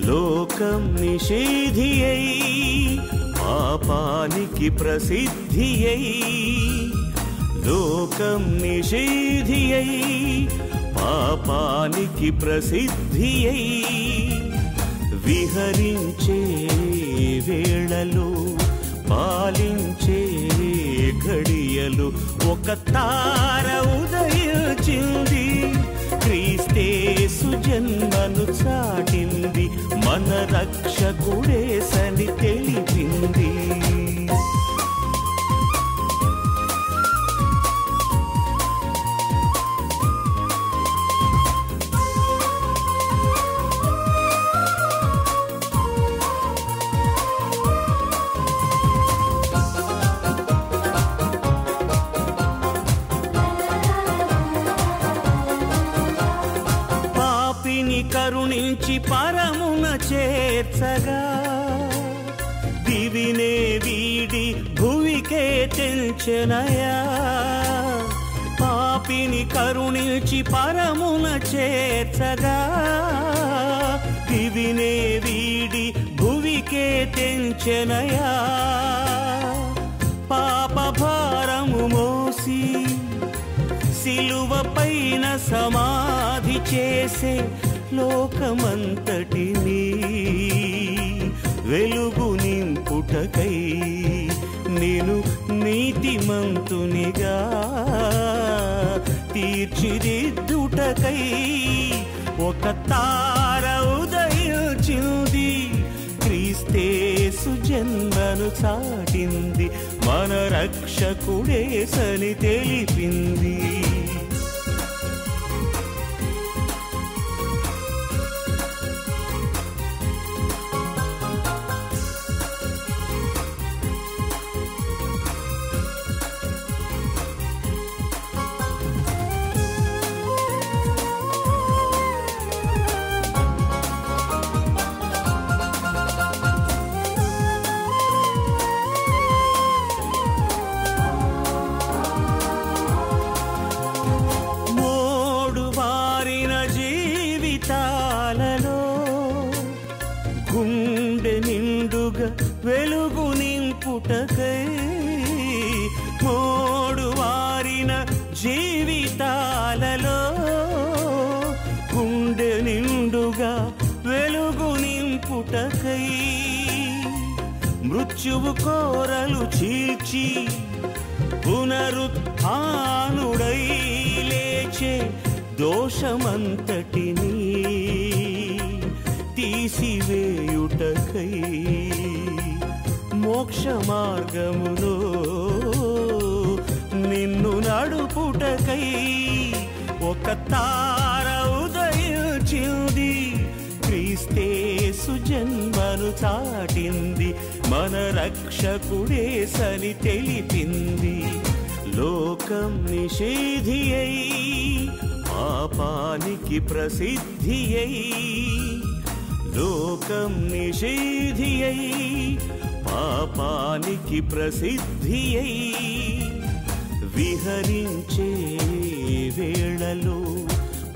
లోకం నిషేధి అయి పాపానికి ప్రసిద్ధి అయి, లోకం నిషేధి అయి పాపానికి ప్రసిద్ధి అయి, విహరించే వేళలు పాలించే ఘడియలు ఒక తార ఉదయించింది, క్రీస్తేసు జన్మను చాటింది, మన రక్షకుడేసని తెలిపింది. కరుణించి పరమున చేర్చగా, దివినే వీడి భువికే తెంచెనయా. పాపిని కరుణించి పరమున చేర్చగా, దివినే వీడి భువికే తెంచెనయా. పాప భారము మోసి సిలువ పైన సమాధి చేసే లోకమంతటిని వెలుగు నింపుటకై, నేను నీతిమంతునిగా తీర్చిదిద్దుటకై ఒక తార ఉదయించింది, క్రీస్తేసు జన్మను చాటింది, మన రక్షకుడేసని తెలిపింది. గుండె నిండుగా వెలుగు నింపుటకై, మోడు వారిన జీవితాలలో గుండె నిండుగా వెలుగు నింపుటకై, మృత్యువు కోరలు చీల్చి పునరుత్థానుడై లేచే దోషమంతటిని తీసివేయుటకై, మోక్ష మార్గములో నిన్ను నడుపుటకై ఒక తార ఉదయించింది, క్రీస్తేసు జన్మను చాటింది, మన రక్షకుడేసని తెలిపింది. లోకం నిషేధి అయి పాపానికి ప్రసిద్ధి అయి, లోకం నిషేధి అయి పాపానికి ప్రసిద్ధి అయి, విహరించే వేళలు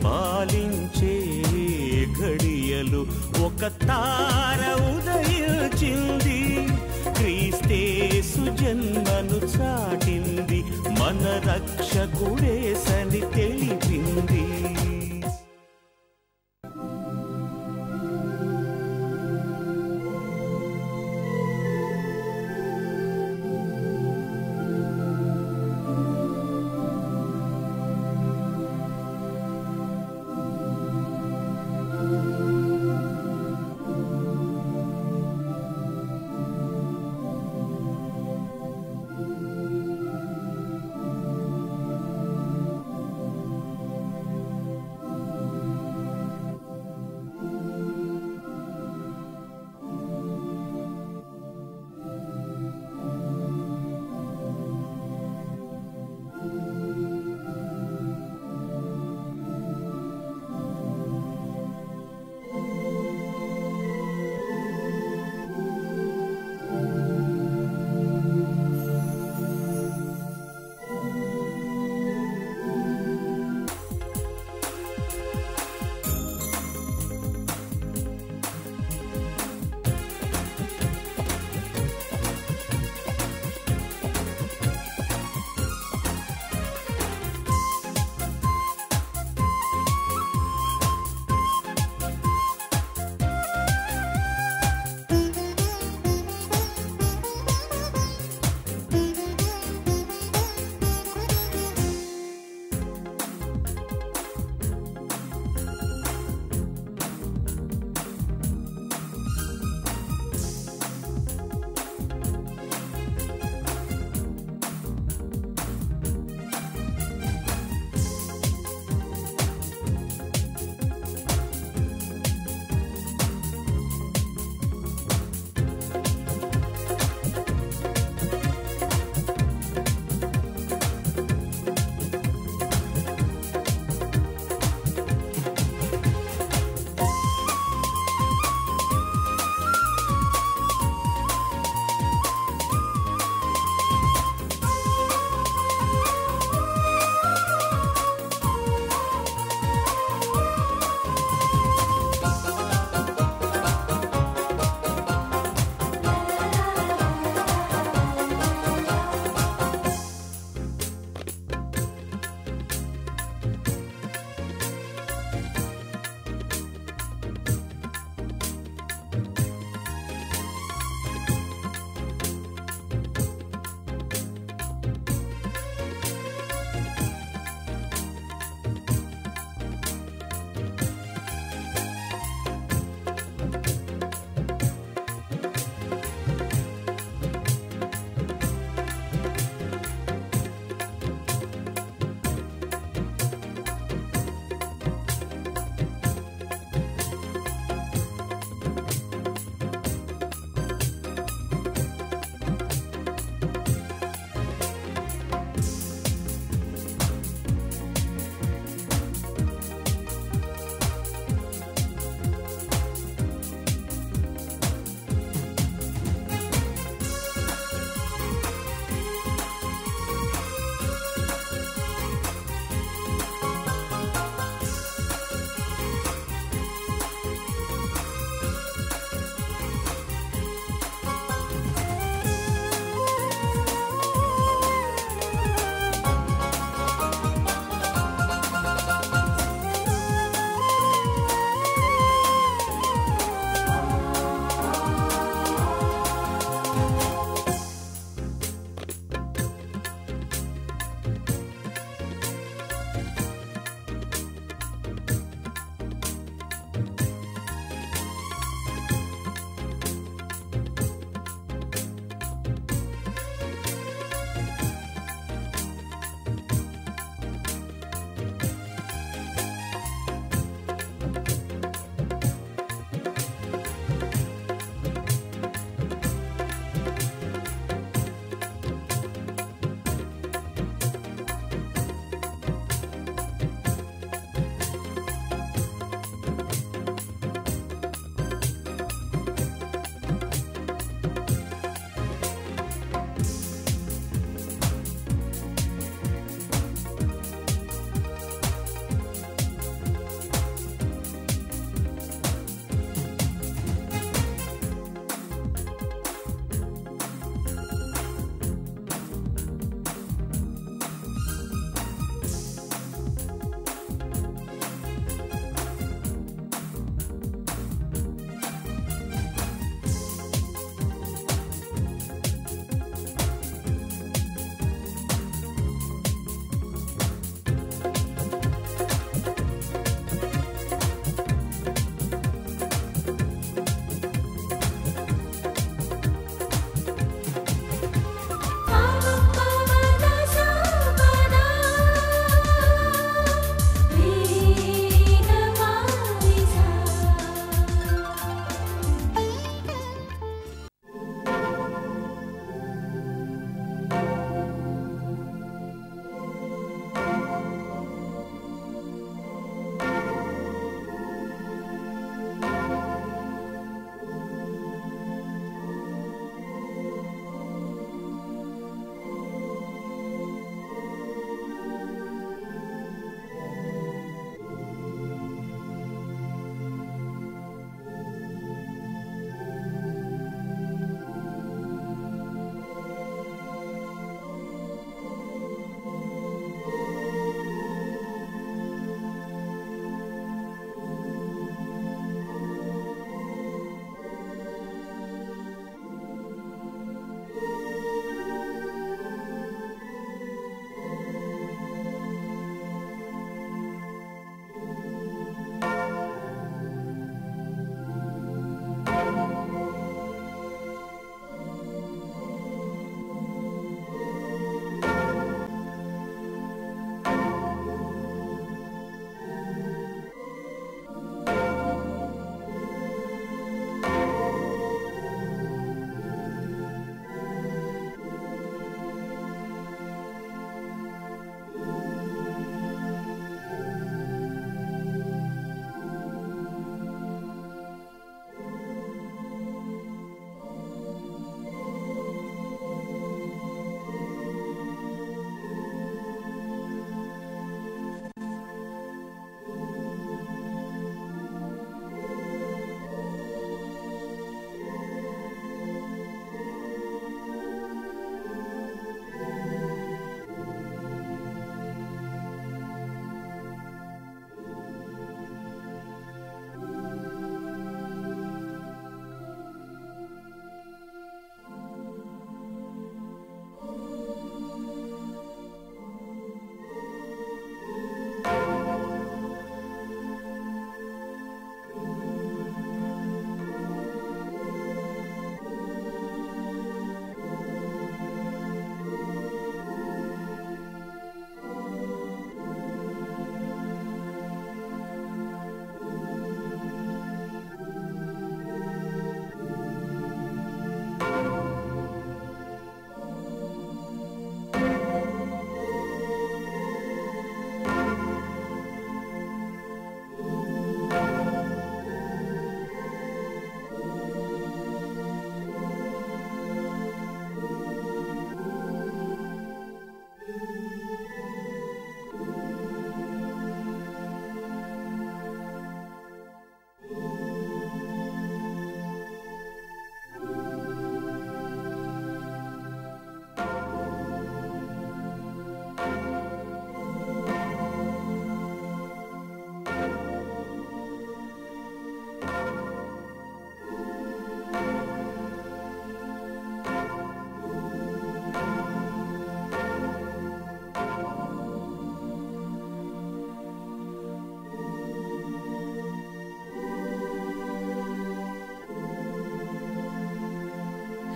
పాలించే ఘడియలు ఒక తార ఉదయించింది, క్రీస్తేసు జన్మను చాటింది, మన రక్షకుడేసని తెలిపింది.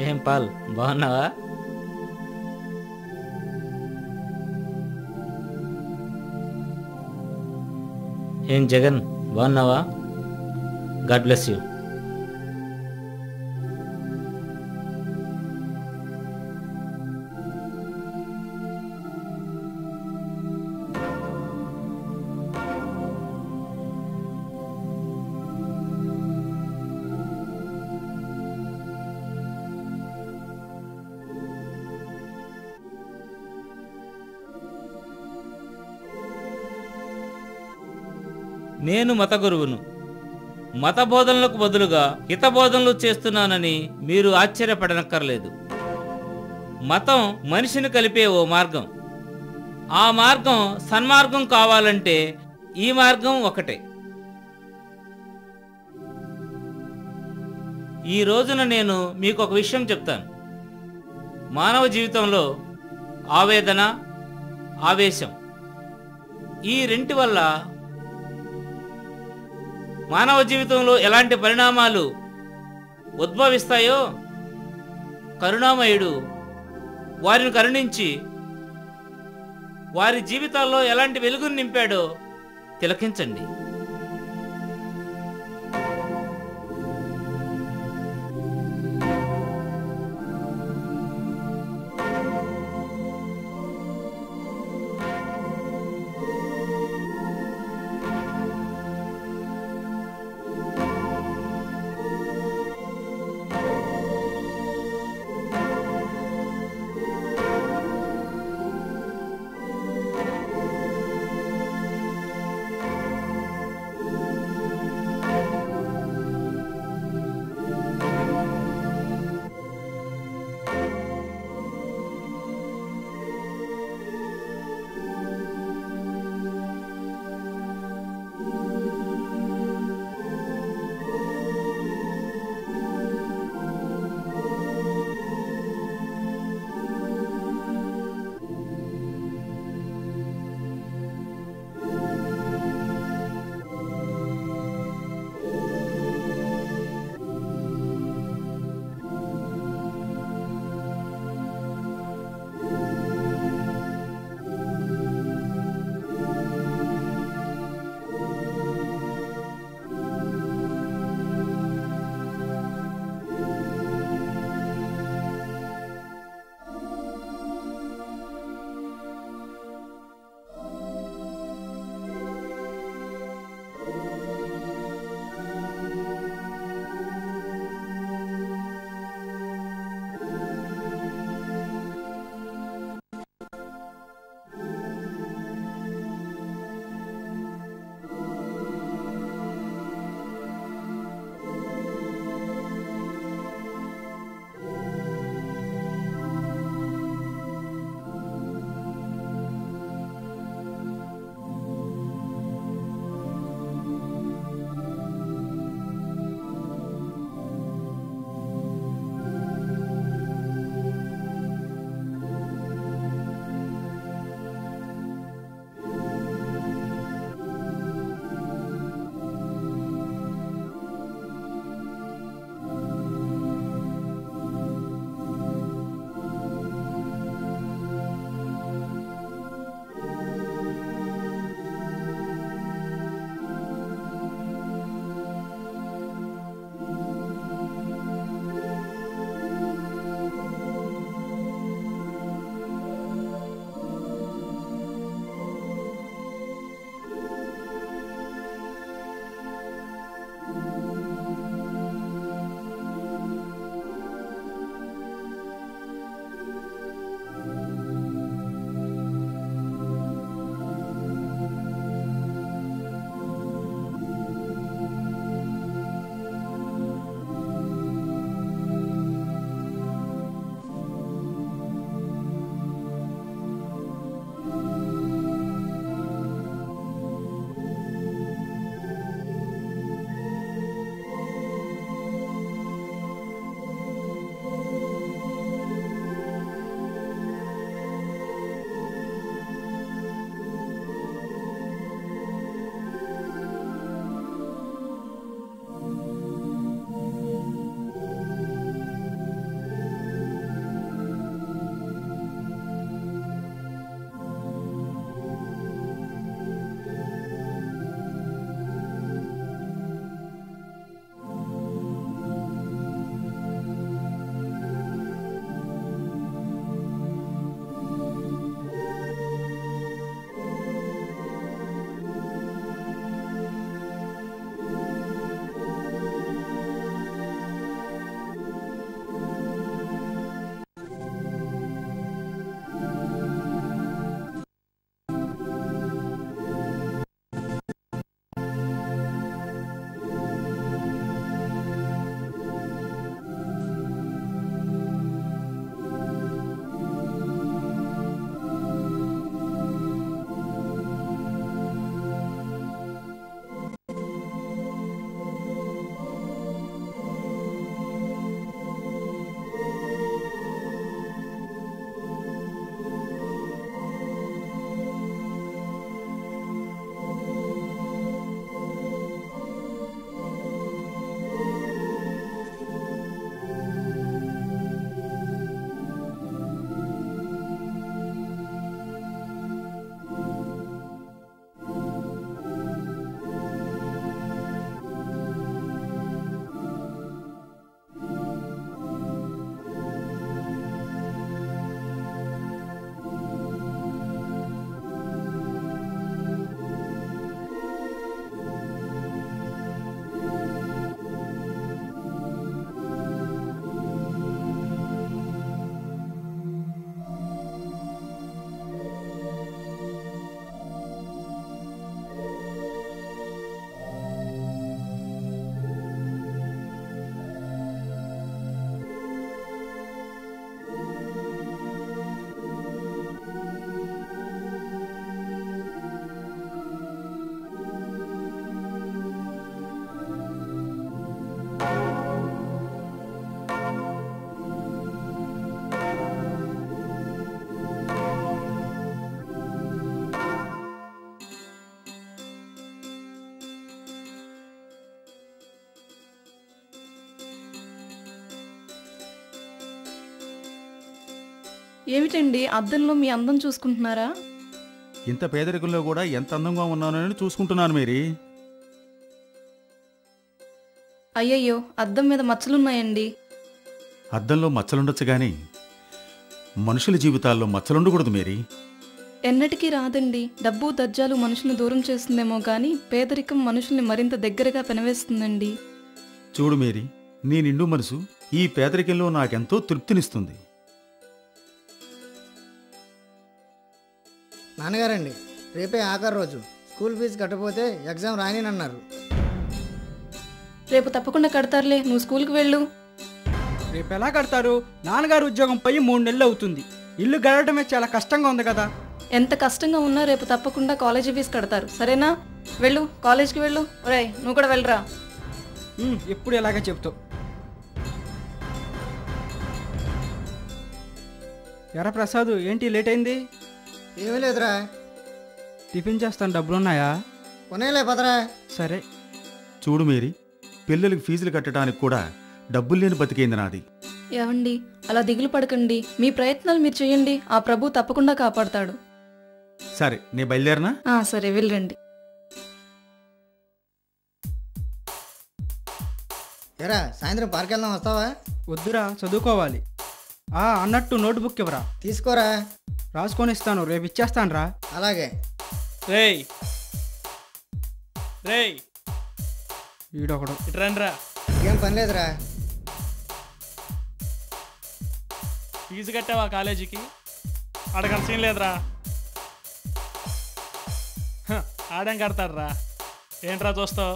ఏం పాల్, బాగున్నావా? ఏం జగన్, బాగున్నావా? God bless you. నేను మత గురువును. మత బోధనలకు బదులుగా హిత బోధనలు చేస్తున్నానని మీరు ఆశ్చర్యపడనక్కర్లేదు. మతం మనిషిని కలిపే ఓ మార్గం. ఆ మార్గం సన్మార్గం కావాలంటే ఈ మార్గం ఒకటే. ఈ రోజున నేను మీకు ఒక విషయం చెప్తాను. మానవ జీవితంలో ఆవేదన, ఆవేశం, ఈ రెంటి వల్ల మానవ జీవితంలో ఎలాంటి పరిణామాలు ఉద్భవిస్తాయో కరుణామయుడు వారిని కరుణించి వారి జీవితాల్లో ఎలాంటి వెలుగును నింపాడో తిలకించండి. ఏమిటండి అద్దంలో మీ అందం చూసుకుంటున్నారా? ఇంత పేదరికంలో కూడా ఎంత అందంగా ఉన్నానని చూసుకుంటున్నాను మేరీ. అయ్యయ్యో, అద్దం మీద మచ్చలున్నాయండి. అద్దంలో మచ్చలుండొచ్చు గాని మనుషుల జీవితాల్లో మచ్చలుండకూడదు మేరీ. ఎన్నటికీ రాదండి. డబ్బు దజ్జాలు మనుషుల్ని దూరం చేస్తుందేమో కానీ పేదరికం మనుషుల్ని మరింత దగ్గరగా పెనవేస్తుందండి. చూడు మేరీ, నీ నిండు మనసు ఈ పేదరికంలో నాకెంతో తృప్తినిస్తుంది. నాన్నగారండి, రేపే ఆఖరి రోజు. స్కూల్ ఫీజు కట్టపోతే ఎగ్జామ్ రానినన్నారు. రేపు తప్పకుండా కడతారులే, నువ్వు స్కూల్కి వెళ్ళు. రేపు ఎలా కడతారు? నాన్నగారు ఉద్యోగం పోయి 3 నెలలు అవుతుంది. ఇల్లు గడవడమే చాలా కష్టంగా ఉంది కదా. ఎంత కష్టంగా ఉన్నా రేపు తప్పకుండా కాలేజీ ఫీజు కడతారు, సరేనా? వెళ్ళు, కాలేజ్కి వెళ్ళు. ఒరేయ్, నువ్వు కూడా వెళ్ళరా. ఎప్పుడు ఎలాగే చెప్తావు. ఎరా ప్రసాద్, ఏంటి లేట్ అయింది? ఏమీ లేదురా. టిఫిన్ చేస్తాను, డబ్బులున్నాయా? కొనేలే పదరా. సరే. చూడు మేరీ, పిల్లలకి ఫీజులు కట్టడానికి కూడా డబ్బులు లేని బతికేంది నాది. ఏవండి, అలా దిగులు పడకండి. మీ ప్రయత్నాలు మీరు చేయండి, ఆ ప్రభు తప్పకుండా కాపాడతాడు. సరే, నే బయలుదేరనా? సరే, వెళ్ళండి. ఏరా, సాయంత్రం పార్క్ వెళ్దాం, వస్తావా? వద్దురా, చదువుకోవాలి. అన్నట్టు నోట్బుక్ ఇవ్వరా. తీసుకోరా. రాసుకొని ఇస్తాను, రేపు ఇచ్చేస్తాను రా. అలాగే. రేయ్ రేయ్, ఈడొకడు. ఇట్రండ్రా. ఏం పని లేదురా. ఫీజు కట్టావా కాలేజీకి? అడగని సీన్ లేదురా. ఆడేం కడతాడురా. ఏంట్రా చూస్తావు?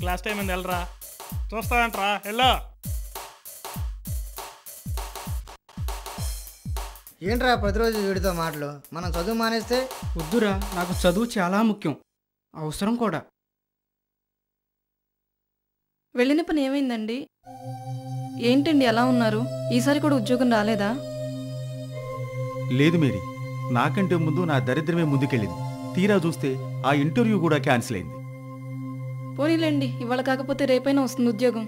క్లాస్ టైం ఉంది, వెళ్ళరా. చూస్తావంట్రా, వెళ్ళు. ఏంట్రా ప్రతిరోజు వీడితో మాటలు? మనం చదువు మానేస్తే? వద్దురా, నాకు చదువు చాలా ముఖ్యం, అవసరం కూడా. వెళ్ళిన పని ఏమైందండి? ఏంటండి అలా ఉన్నారు? ఈసారి కూడా ఉద్యోగం రాలేదా? లేదు మేరీ, నాకంటే ముందు నా దరిద్రమే ముందుకెళ్ళింది. తీరా చూస్తే ఆ ఇంటర్వ్యూ కూడా క్యాన్సిల్ అయింది. పోనీలేండి, ఇవాళ కాకపోతే రేపైనా వస్తుంది ఉద్యోగం.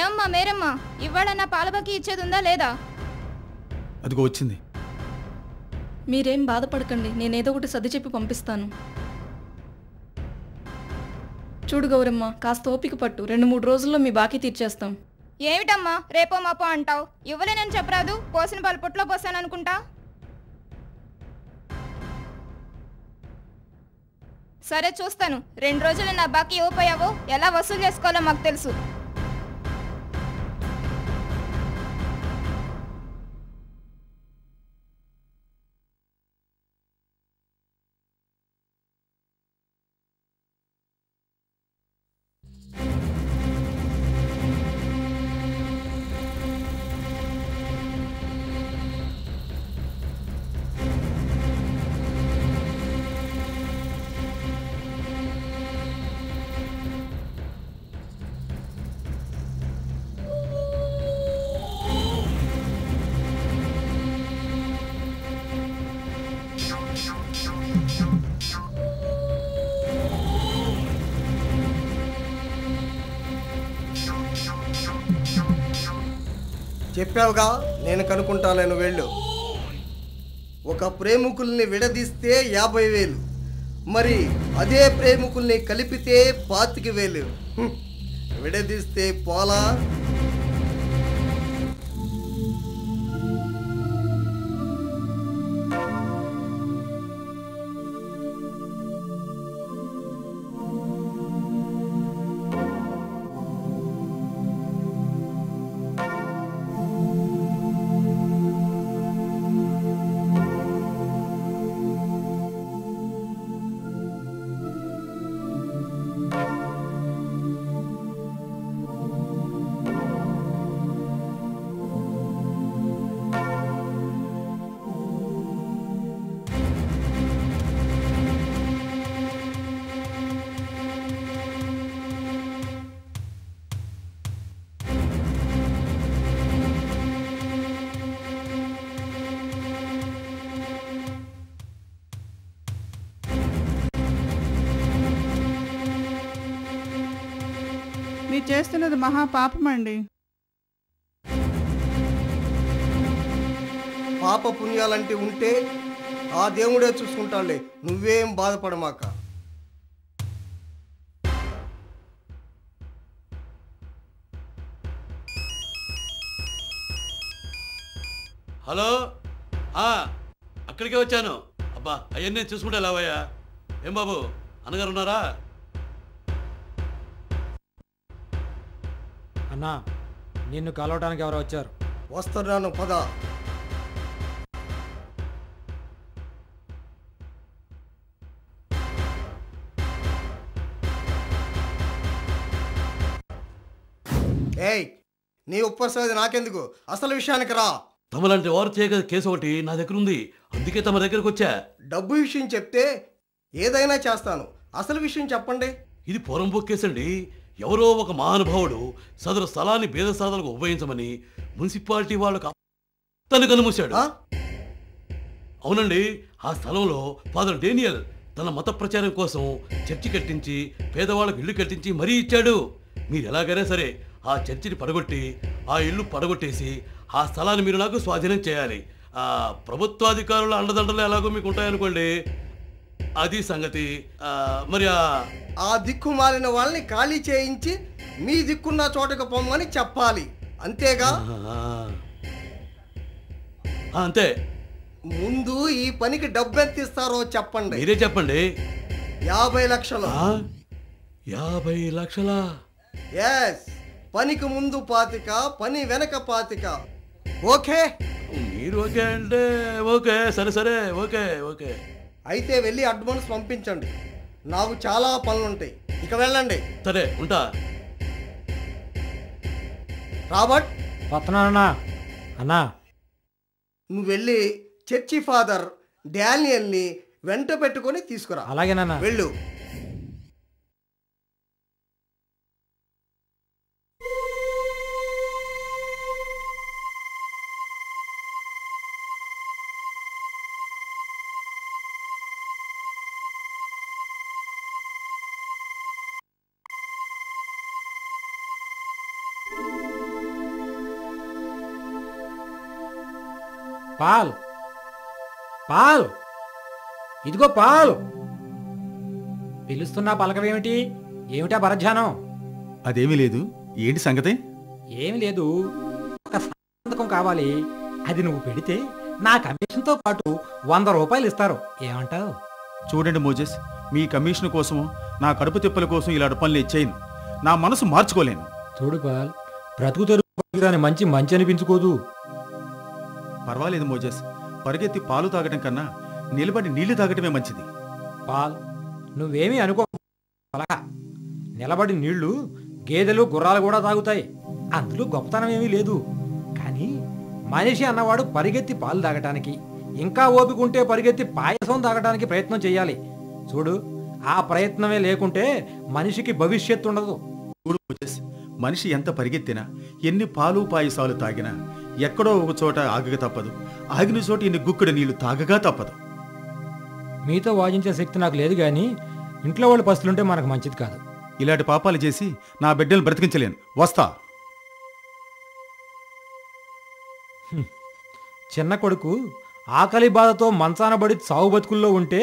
ఏమమ్మా మేరమ్మా, ఇవాళ పాలబాకి ఇచ్చేది ఉందా లేదా? అదిగో వచ్చింది. మీరేం బాధపడకండి, నేనేదో ఒకటి సర్ది చెప్పి పంపిస్తాను. చూడు గౌరమ్మ, కాస్త ఓపిక పట్టు, 2-3 రోజుల్లో మీ బాకీ తీర్చేస్తాం. ఏమిటమ్మా రేపో మాపో అంటావు? ఇవ్వలేనని చెప్పరాదు, పోసిన పాలు పుట్లో పోసాననుకుంటా. సరే చూస్తాను, 2 రోజులు నా బాకీ ఇవ్వపోయావో ఎలా వసూలు చేసుకోవాలో మాకు తెలుసు. చెప్పావుగా, నేను కనుక్కుంటాను, వెళ్ళు. ఒక ప్రేమికుల్ని విడదీస్తే 50,000, మరి అదే ప్రేమికుల్ని కలిపితే 25,000. విడదీస్తే పోలా? మీరు చేస్తున్నది మహాపాపం అండి. పాప పుణ్యాలంటే ఉంటే ఆ దేవుడే చూసుకుంటాడులే, నువ్వేం బాధపడమాక. హలో, అక్కడికే వచ్చాను. అబ్బా అవన్నీ చూసుకుంటే లావయ్యా. ఏం బాబు, అన్నగారు ఉన్నారా? అన్నా, నిన్ను కలవడానికి ఎవరో వచ్చారు. వస్తున్నాను, పద. ఏయ్, నీ ఉపసది నాకెందుకు, అసలు విషయానికి రా. తమలాంటి వారు చేయగల కేసు ఒకటి నా దగ్గర ఉంది, అందుకే తమ దగ్గరకు వచ్చా. డబ్బు విషయం చెప్తే ఏదైనా చేస్తాను, అసలు విషయం చెప్పండి. ఇది పూర్వం కేసు అండి. ఎవరో ఒక మహానుభావుడు సదరు స్థలాన్ని పేద సాధనకు ఉపయోగించమని మున్సిపాలిటీ వాళ్ళకు తను కనుమూశాడు. అవునండి, ఆ స్థలంలో ఫాదర్ డేనియల్ తన మత ప్రచారం కోసం చర్చి కట్టించి పేదవాళ్ళకు ఇల్లు కట్టించి మరీ ఇచ్చాడు. మీరు ఎలాగైనా సరే ఆ చర్చిని పడగొట్టి ఆ ఇల్లు పడగొట్టేసి ఆ స్థలాన్ని మీరు నాకు స్వాధీనం చేయాలి. ఆ ప్రభుత్వాధికారుల అండదండలు ఎలాగో మీకు ఉంటాయనుకోండి, అది సంగతి. మరి ఆ దిక్కు మారిన వాళ్ళని ఖాళీ చేయించి మీ దిక్కున్న చోటకు పొమ్మని చెప్పాలి, అంతేగా? అంతే. ముందు ఈ పనికి డబ్బు ఎంత ఇస్తారో చెప్పండి. మీరే చెప్పండి. 50 లక్షలు. 50 లక్షలా? ఎస్. పనికి ముందు 25, పని వెనక 25. ఓకే? మీరు ఓకే అంటే ఓకే, సరే సరే, ఓకే ఓకే. అయితే వెళ్ళి అడ్వాన్స్ పంపించండి, నాకు చాలా పనులుంటాయి. ఇక వెళ్ళండి. సరే, ఉంటా. రాబర్ట్. వస్తున్నానన్నా. అన్నా, నువ్వు వెళ్ళి చర్చి ఫాదర్ డానియల్ని వెంట పెట్టుకొని తీసుకురా. అలాగేనన్నా. వెళ్ళు. పాల్, పాల్, ఇదిగో పాల్. పిలుస్తున్నా పలకవేమిటి? ఏమిటా పరధ్యానం? అదేమీ లేదు. ఏంటి సంగతి? ఏమి లేదు, ఒక సంతకం కావాలి. అది నువ్వు పెడితే నా కమిషన్తో పాటు 100 రూపాయలు ఇస్తారు. ఏమంటావు? చూడండి మోజెస్, మీ కమిషన్ కోసము నా కడుపు తిప్పల కోసం ఇలాంటి పనులు ఇచ్చేయను. నా మనసు మార్చుకోలేను. చూడు పాల్, బ్రతుకు తెరుగు మంచి మంచి అనిపించుకోదు. పర్వాలేదు మోజెస్, పరిగెత్తి పాలు తాగటం కన్నా నిలబడి నీళ్లు తాగటమే మంచిది. పాల్, నువ్వేమీ అనుకో. నిలబడి నీళ్లు గేదెలు గుర్రాలు కూడా తాగుతాయి, అందులో గొప్పతనం ఏమీ లేదు. కానీ మనిషి అన్నవాడు పరిగెత్తి పాలు తాగటానికి, ఇంకా ఓపిక ఉంటే పరిగెత్తి పాయసం తాగటానికి ప్రయత్నం చేయాలి. చూడు, ఆ ప్రయత్నమే లేకుంటే మనిషికి భవిష్యత్తు ఉండదు. చూడు మోజెస్, మనిషి ఎంత పరిగెత్తినా, ఎన్ని పాలు పాయసాలు తాగినా ఎక్కడో ఒక చోట ఆగక తప్పదు. ఆగిన చోట ఎన్ని గుక్కడి నీళ్లు తాగగా తప్పదు. మీతో వాదించే శక్తి నాకు లేదు, కానీ ఇంట్లో వాళ్ళు పస్తులుంటే మనకు మంచిది కాదు. ఇలాంటి పాపాలు చేసి నా బిడ్డలు బ్రతికించలేను. వస్తా. చిన్న కొడుకు ఆకలి బాధతో మంచానబడి సావు బతుకుల్లో ఉంటే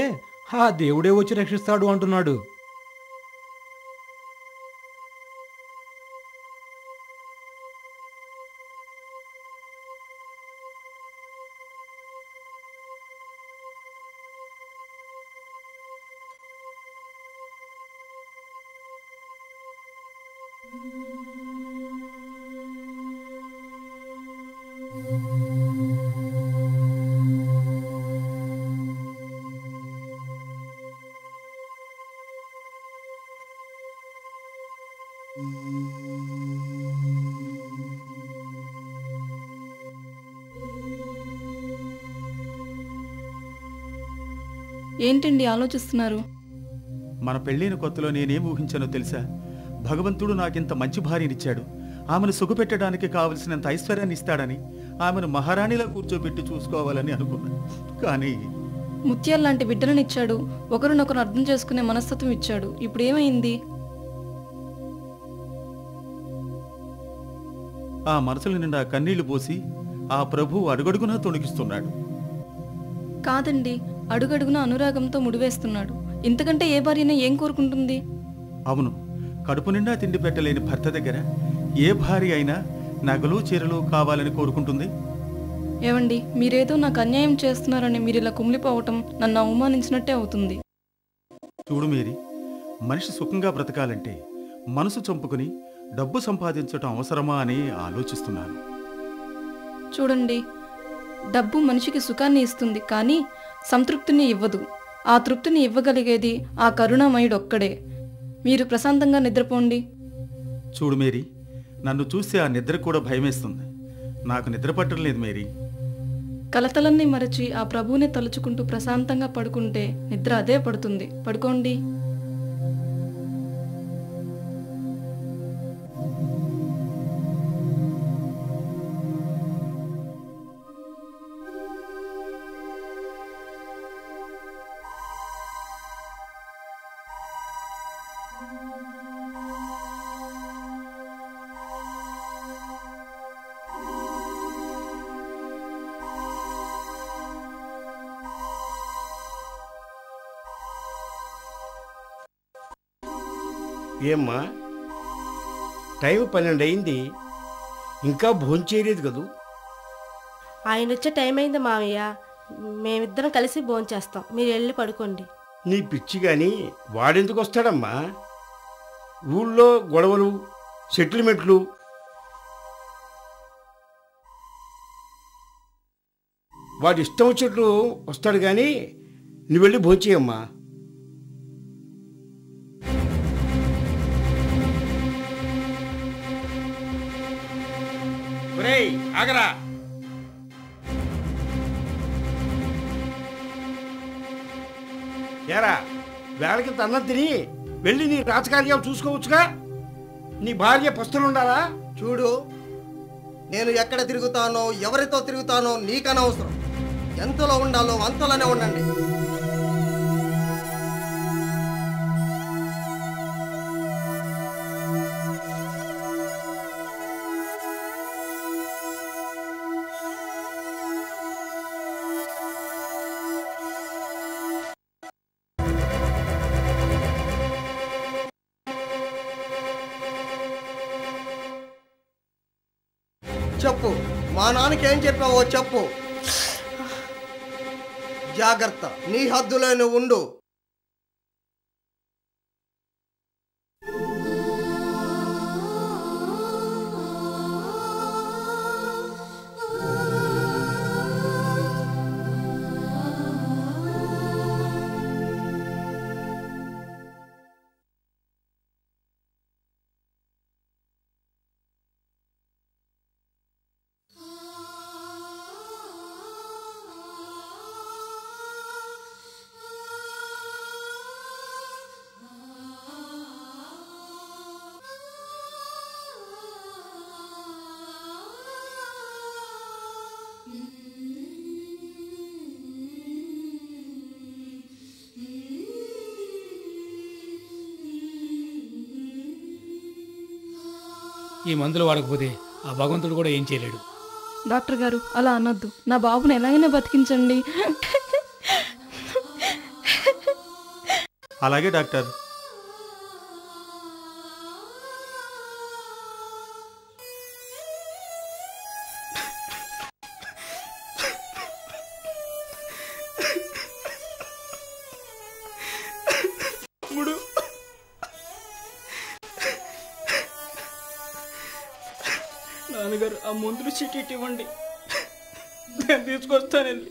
ఆ దేవుడే వచ్చి రక్షిస్తాడు అంటున్నాడు. ఏంటండి ఆలోచిస్తున్నారు? మన పెళ్ళైన కొత్తలో నేనేం ఊహించానో తెలుసా? భగవంతుడు నాకింత మంచి భార్యనిచ్చాడు, ఆమెను సుఖపెట్టడానికి కావలసినంత ఐశ్వర్యాన్ని ఇస్తాడని, ఆమెను మహారాణిలా కూర్చోబెట్టి చూసుకోవాలని అనుకున్నా. కానీ ముత్యాలు లాంటి బిడ్డలనిచ్చాడు, ఒకరినొకరు అర్థం చేసుకునే మనస్తత్వం ఇచ్చాడు. ఇప్పుడు ఏమైంది? ఆ మనసుల నిండా కన్నీళ్లు పోసి ఆ ప్రభు అడుగడుగునా తొణికిస్తున్నాడు. కాదండి, అడుగడుగున అనురాగంతో ముడివేస్తున్నాడు. ఇంతకంటే ఏ భార్యనే ఏం కోరుకుంటుంది? అవును, కడుపు నిండా తిండి పెట్టలేని భర్త దగ్గర ఏ భార్య అయినా నగలు చీరలు కావాలని కోరుకుంటుంది? ఏవండి, మీరేదో నాకు అన్యాయం చేస్తున్నారని మీరు ఇలా కుమిలిపోవటం నన్ను అవమానించినట్టే అవుతుంది. చూడు మేరీ, మనిషి సుఖంగా బ్రతకాలంటే మనసు చంపుకుని డబ్బు సంపాదించటం అవసరమా అని ఆలోచిస్తున్నాను. చూడండి, డబ్బు మనిషికి సుఖాన్ని ఇస్తుంది, కానీ సంతృప్తిని ఇవ్వదు. ఆ తృప్తిని ఇవ్వగలిగేది ఆ కరుణామయుడొక్కడే. మీరు ప్రశాంతంగా నిద్రపోండి. చూడు మేరీ, నన్ను చూస్తే ఆ నిద్ర కూడా భయమేస్తుంది. నాకు నిద్ర పట్టడం లేదు మేరీ. కలతలన్నీ మరచి ఆ ప్రభువుని తలుచుకుంటూ ప్రశాంతంగా పడుకుంటే నిద్ర అదే పడుతుంది. పడుకోండి. ఏమ్మా, టైం 12 అయింది, ఇంకా భోంచేయలేదు కదూ? ఆయన వచ్చే టైం అయింది మావయ్య. మేమిద్దరం కలిసి భోంచేస్తాం, మీరు వెళ్ళి పడుకోండి. నీ పిచ్చి కానీ వాడెందుకు వస్తాడమ్మా? ఊళ్ళో గొడవలు, సెటిల్మెంట్లు, వాడి ఇష్టం వచ్చేట్లు వస్తాడు కానీ నువ్వు వెళ్ళి భోంచేయమ్మా. ఆగరా, ఏరా వేళకి అన్నం తిని వెళ్ళి నీ రాజకార్యాలు చూసుకోవచ్చుగా. నీ భార్య పస్తులుండాలా? చూడు, నేను ఎక్కడ తిరుగుతానో ఎవరితో తిరుగుతానో నీకనవసరం. ఎంతలో ఉండాలో అంతలోనే ఉండండి. చెప్పు, మా నాన్నకి ఏం చెప్పావో చెప్పు. జాగ్రత్త, నీ హద్దులోనే ఉండు. ఈ మందులు వాడకపోతే ఆ భగవంతుడు కూడా ఏం చేయలేడు. డాక్టర్ గారు, అలా అనొద్దు. నా బాబుని ఎలాగైనా బతికించండి. అలాగే డాక్టర్. నాన్నగారు, ఆ మందులు చీటీ ఇవ్వండి, నేను తీసుకొస్తానండి.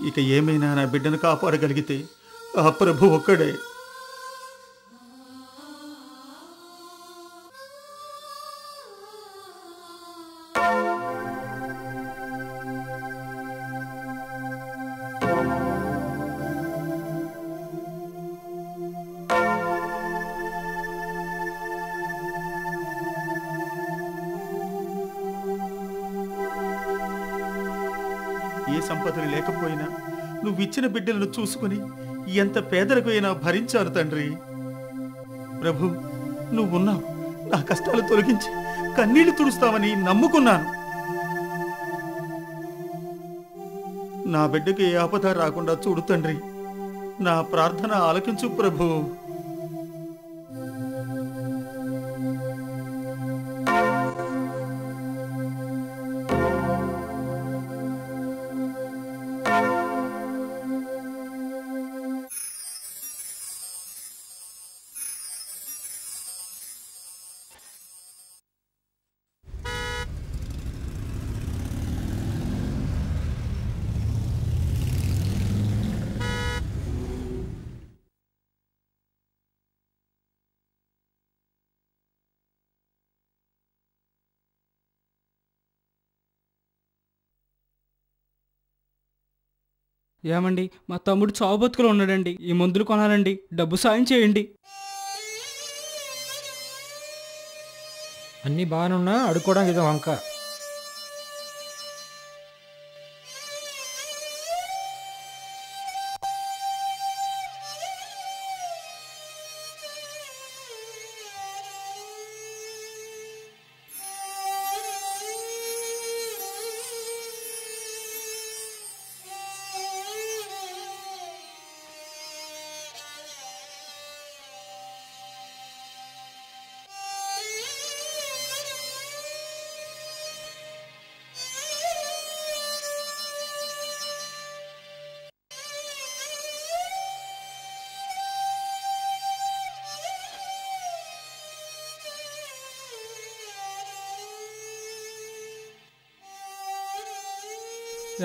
ఇక ఏమైనా నా బిడ్డను కాపాడగలిగితే ఆ ప్రభు ఒక్కడే. ఏ సంపదలు లేకపోయినా నువ్విచ్చిన బిడ్డలను చూసుకుని ఎంత పేదలకు అయినా భరించాను తండ్రి. ప్రభు, నువ్వున్నావు, నా కష్టాలు తొలగించి కన్నీళ్లు తుడుస్తావని నమ్ముకున్నాను. నా బిడ్డకి ఏ ఆపద రాకుండా చూడు తండ్రి. నా ప్రార్థన ఆలకించు ప్రభు. ఏమండి, మా తమ్ముడు చావు బతుకులో ఉన్నాడండి. ఈ మందులు కొనాలండి. డబ్బు సాయం చేయండి. అన్నీ బాగానే ఉన్నా అడుక్కోవడానికి ఇది వంక.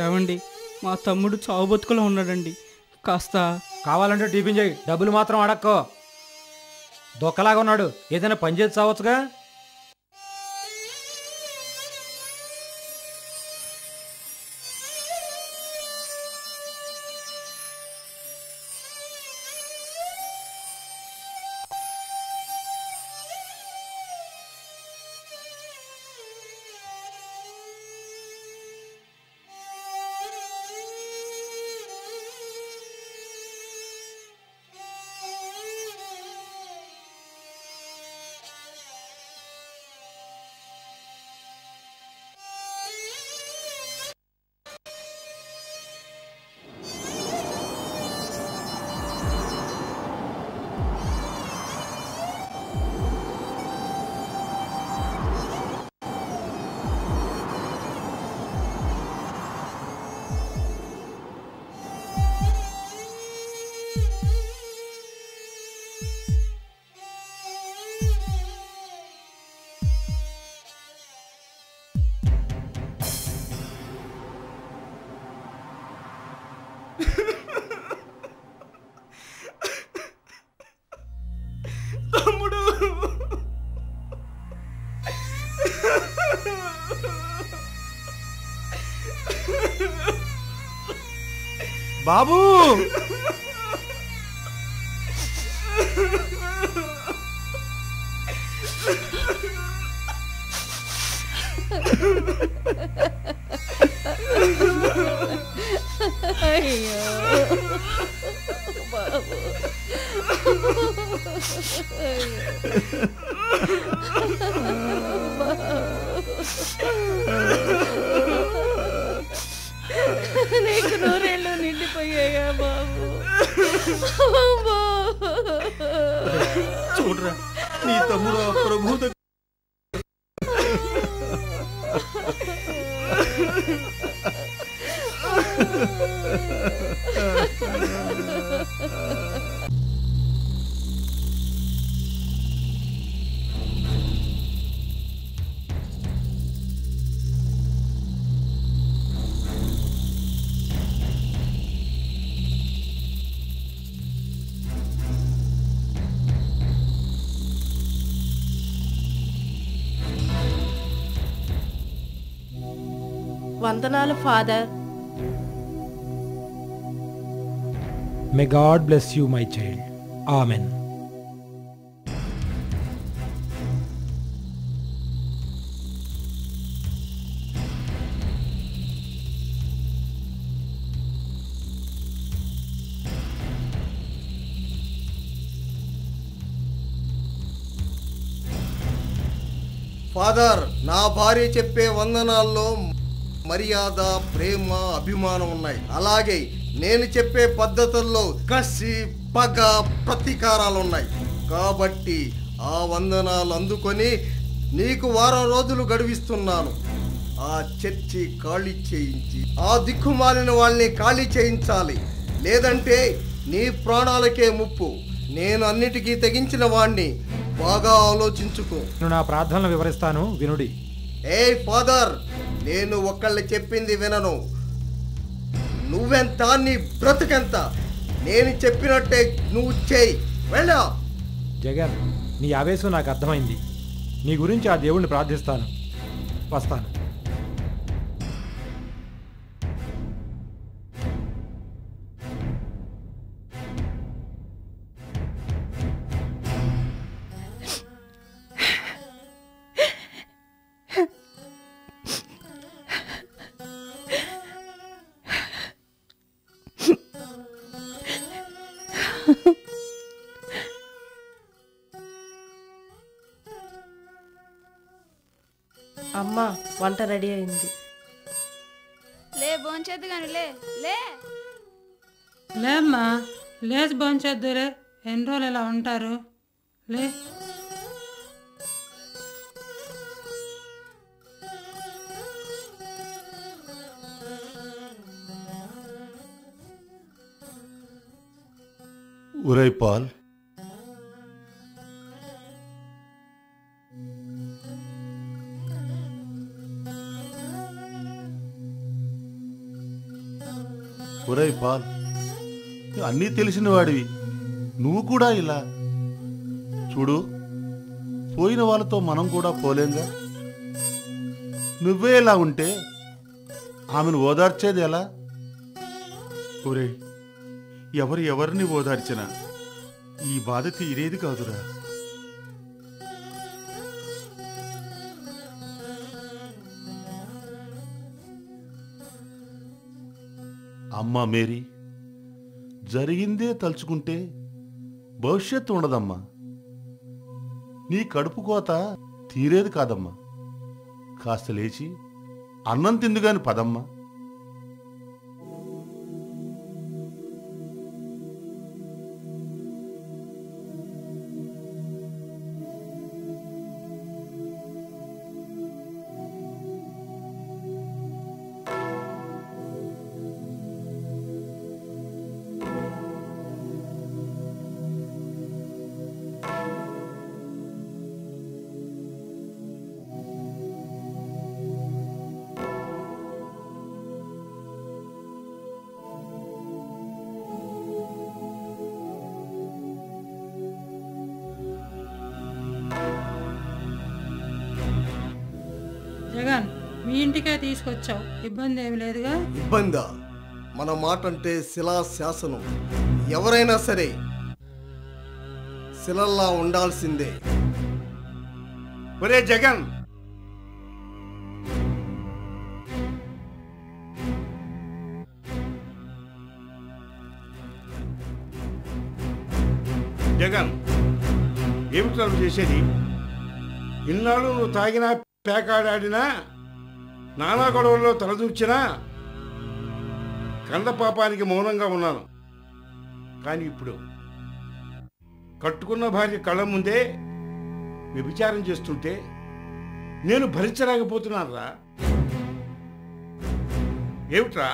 ఏమండి, మా తమ్ముడు చావు బతుకులో ఉన్నాడండి. కాస్త కావాలంటే టిఫిన్ చేయి, డబ్బులు మాత్రం అడక్కో. దొక్కలాగా ఉన్నాడు, ఏదైనా పని చేసి చావచ్చుగా. తమ్ముడు, బాబు, అయ్యో బాబు, నీకు నూరేళ్ళు నిండిపోయాయా బాబు? చూడరా, నీ తమ్ముడు ఆ ప్రభు వందనాలు father. May God bless you, my child. Amen. Father, నా భార్య చెప్పే వందనాల్లో మర్యాద, ప్రేమ, అభిమానం ఉన్నాయి. అలాగే నేను చెప్పే పద్ధతుల్లో కసి, పగ, ప్రతీకారాలు ఉన్నాయి. కాబట్టి ఆ వందనాలు అందుకొని నీకు వారం రోజులు గడువిస్తున్నాను. ఆ చర్చి ఖాళీ చేయించి ఆ దిక్కుమాలిన వాళ్ళని ఖాళీ చేయించాలి. లేదంటే నీ ప్రాణాలకే ముప్పు. నేను అన్నిటికీ తెగించిన వాణ్ణి. బాగా ఆలోచించుకో. నేను నా ప్రార్థనలు వివరిస్తాను, వినుడి. ఏ ఫాదర్, నేను ఒకళ్ళు చెప్పింది వినను. నువ్వెంత, నీ బ్రతుకెంత. నేను చెప్పినట్టే నువ్వు చేయి. వెళ్ళా. జగన్, నీ ఆవేశం నాకు అర్థమైంది. నీ గురించి ఆ దేవుణ్ణి ప్రార్థిస్తాను. వస్తాను. అమ్మా, వంట రెడీ అయింది. లే భోంచేద్దు గాని లే లే. లేమ్మా, లేచి భోంచేద్దురే. ఎన్ని రోజులు ఇలా ఉంటారు? లే. ఒరేయ్ పాల్, ఒరేయ్ పాల్, అన్నీ తెలిసిన వాడివి, నువ్వు కూడా ఇలా చూడు. పోయిన వాళ్ళతో మనం కూడా పోలేంగా. నువ్వే ఇలా ఉంటే ఆమెను ఓదార్చేది ఎలా? ఒరే, ఎవరిని ఓదార్చినా ఈ బాధ తీరేది కాదురా. అమ్మా మేరీ, జరిగిందే తలుచుకుంటే భవిష్యత్తు ఉండదమ్మా. నీ కడుపు కోత తీరేది కాదమ్మా. కాస్త లేచి అన్నం తిందుగాని పదమ్మా. జగన్, మీ ఇంటికే తీసుకొచ్చావు, ఇబ్బంది ఏమి లేదుగా? ఇబ్బందా? మన మాట అంటే శిలా శాసనం. ఎవరైనా సరే శిలల్లా ఉండాల్సిందే. ఒరే జగన్, జగన్, ఏమిటి నువ్వు చేసేది? ఇన్నాళ్ళు నువ్వు తాగినా, పేకాడాడినా, నానా గొడవల్లో తలదూర్చినా కంద పాపానికి మౌనంగా ఉన్నాను. కానీ ఇప్పుడు కట్టుకున్న భార్య కళ్ళ ముందే వ్యభిచారం చేస్తుంటే నేను భరించలేకపోతున్నాను రా. ఏమిట్రా,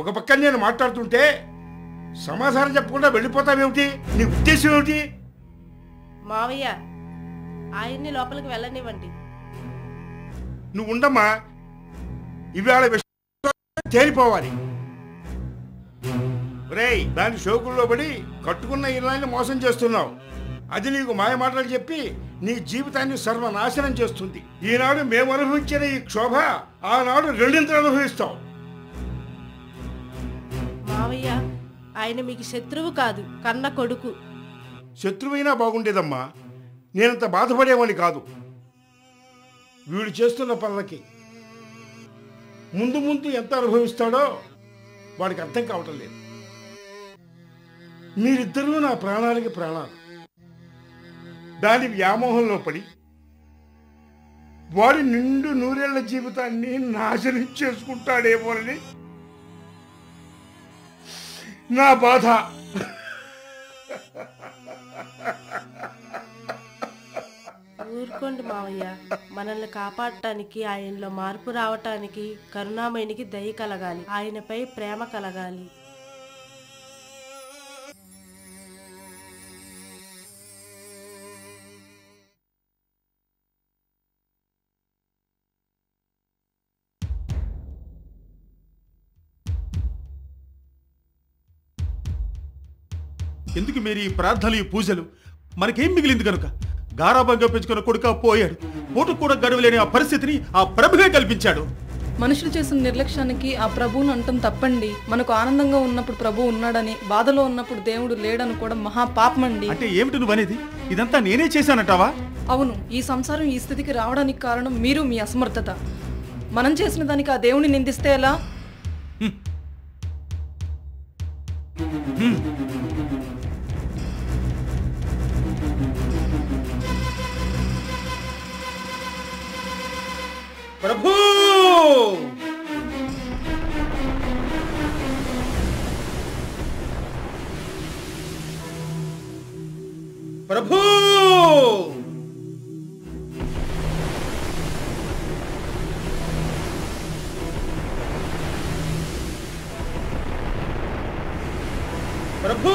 ఒక పక్కన నేను మాట్లాడుతుంటే సమాధానం చెప్పకుండా వెళ్ళిపోతావేమిటి? నీ ఉద్దేశం ఏమిటి? మావయ్య, ఆయన్ని లోపలికి వెళ్ళనివ్వండి. నువ్వు ఉండమ్మా, ఇవాళ తేలిపోవాలి. రేయ్, దాని షోకుల్లో పడి కట్టుకున్న ఇళ్ళని మోసం చేస్తున్నావు. అది నీకు మాయ మాటలు చెప్పి నీ జీవితాన్ని సర్వనాశనం చేస్తుంది. ఈనాడు మేము అనుభవించిన ఈ క్షోభ ఆనాడు రెండింతలు అనుభవిస్తావు. మావయ్య, ఆయన మీకు శత్రువు కాదు, కన్న కొడుకు. శత్రువైనా బాగుండేదమ్మా, నేనంత బాధపడేవాడిని కాదు. వీడు చేస్తున్న పనులకి ముందు ముందు ఎంత అనుభవిస్తాడో వాడికి అర్థం కావటం లేదు. మీరిద్దరూ నా ప్రాణాలకి ప్రాణాలు. దాని వ్యామోహంలో పడి వాడి నిండు నూరేళ్ల జీవితాన్ని నాశనం చేసుకుంటాడేమోనని నా బాధ. ఊరుకోండి మావయ్య. మనల్ని కాపాడటానికి, ఆయనలో మార్పు రావటానికి కరుణామయునికి దయ కలగాలి, ఆయనపై ప్రేమ కలగాలి. ఎందుకు మీరు ఈ ప్రార్థనలు, ఈ పూజలు? మనకేం మిగిలింది కనుక? గారాబంగా పెంచుకున్న కొడుక పోయాడు. పూట కూడా గడవలేని ఆ పరిస్థితిని ఆ ప్రభువే కల్పించాడు. మనుషులు చేసిన నిర్లక్ష్యానికి ఆ ప్రభువును అంటం తప్పండి. మనకు ఆనందంగా ఉన్నప్పుడు ప్రభు ఉన్నాడని, బాధలో ఉన్నప్పుడు దేవుడు లేడని కూడా మహా పాపమండి. అంటే ఏమిటి నువ్వు అనేది? ఇదంతా నేనే చేశానంటావా? అవును, ఈ సంసారం ఈ స్థితికి రావడానికి కారణం మీరు, మీ అసమర్థత. మనం చేసిన దానికి ఆ దేవుని నిందిస్తే ఎలా? ప్రభు ప్రభు ప్రభు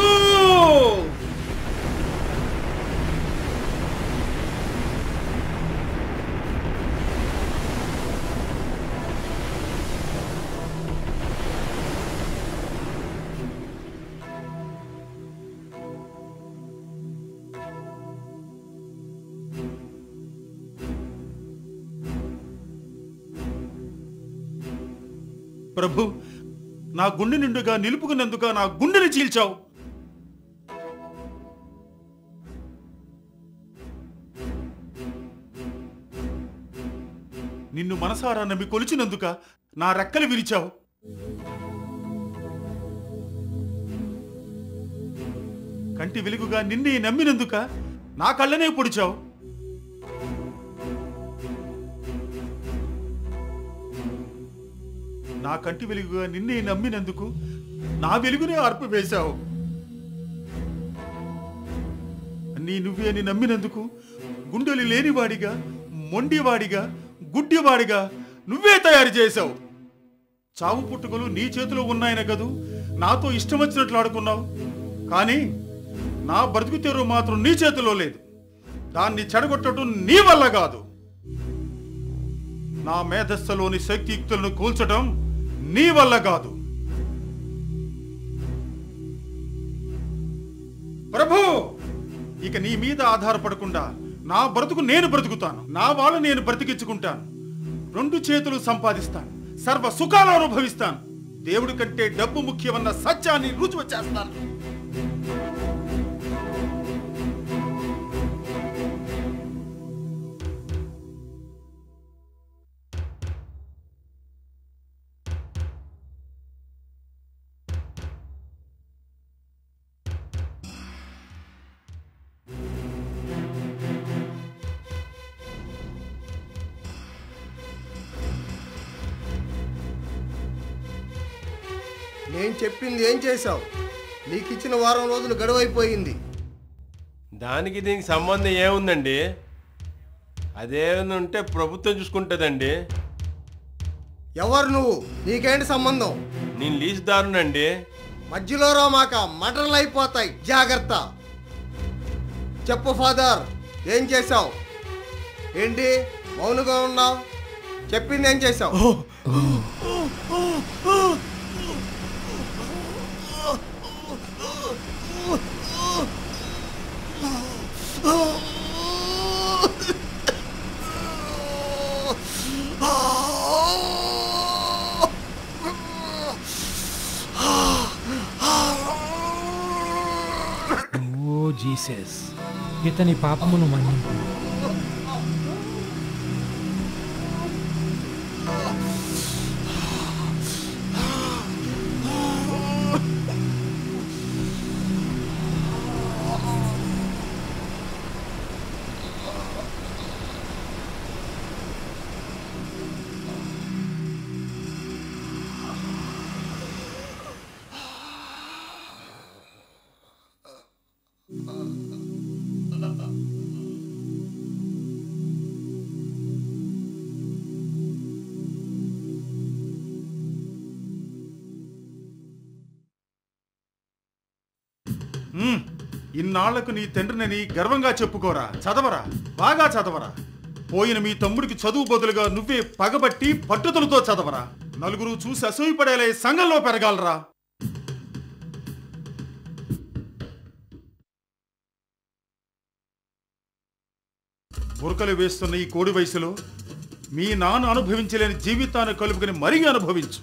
ప్రభు, నా గుండె నిండుగా నిలుపుకున్నందుక నా గుండెని చీల్చావు. నిన్ను మనసారా నమ్మి కొలిచినందుక నా రెక్కలు విరిచావు. కంటి వెలుగుగా నిన్నే నమ్మినందుక నా కళ్ళనే పొడిచావు. నా కంటి వెలుగుగా నిన్నే నమ్మినందుకు నా వెలుగునే ఆర్పివేశావు. నువ్వే అని నమ్మినందుకు గుండెలు లేనివాడిగా, మొండివాడిగా, గుడ్డివాడిగా నువ్వే తయారు చేశావు. చావు పుట్టుకలు నీ చేతిలో ఉన్నాయన కదూ నాతో ఇష్టం వచ్చినట్లు ఆడుకున్నావు. కానీ నా బ్రతుకు తెరువు మాత్రం నీ చేతిలో లేదు. దాన్ని చెడగొట్టడం నీ వల్ల కాదు. నా మేధస్సులోని శక్తియుక్తులను కూల్చడం నీ వల్ల కాదు. ప్రభు, ఇక నీ మీద ఆధారపడకుండా నా బ్రతుకు నేను బ్రతుకుతాను. నా వాళ్ళు నేను బ్రతికించుకుంటాను. 2 చేతులు సంపాదిస్తాను. సర్వ సుఖాలు అనుభవిస్తాను. దేవుడి కంటే డబ్బు ముఖ్యమన్న సత్యాన్ని రుజువు చేస్తాను. నేను చెప్పింది ఏం చేశావు? నీకు ఇచ్చిన వారం రోజులు గడువైపోయింది. దానికి దీనికి సంబంధం ఏముందండి? అదేముంది ఉంటే ప్రభుత్వం చూసుకుంటుందండి. ఎవరు నువ్వు? నీకేంటి సంబంధం? నేను లీజుదారునండి. మధ్యలో రామాక, మటర్లు అయిపోతాయి. జాగ్రత్త. చెప్పు ఫాదర్, ఏం చేశావు? ఏంటి మౌనంగా ఉన్నావు? చెప్పింది ఏం చేశావు? ఓ జీసస్, ఇతని పాపమును మన్నింపు. ఇన్నాళ్లకు నీ తండ్రిని గర్వంగా చెప్పుకోరా, చదవరా, బాగా చదవరా. పోయిన మీ తమ్ముడికి చదువు బదులుగా నువ్వే పగబట్టి పట్టుదలతో చదవరా. నలుగురు చూసి అసూయపడేలా ఈ సంఘంలో పెరగాలరా. బురకలు వేస్తున్న ఈ కోడి వయసులో మీ నాన్న అనుభవించలేని జీవితాన్ని కలుపుకొని మరీ అనుభవించు.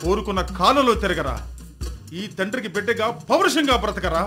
కోరుకున్న కాలంలో తిరగరా. ఈ తండ్రికి బిడ్డగా పౌరుషంగా బ్రతకరా.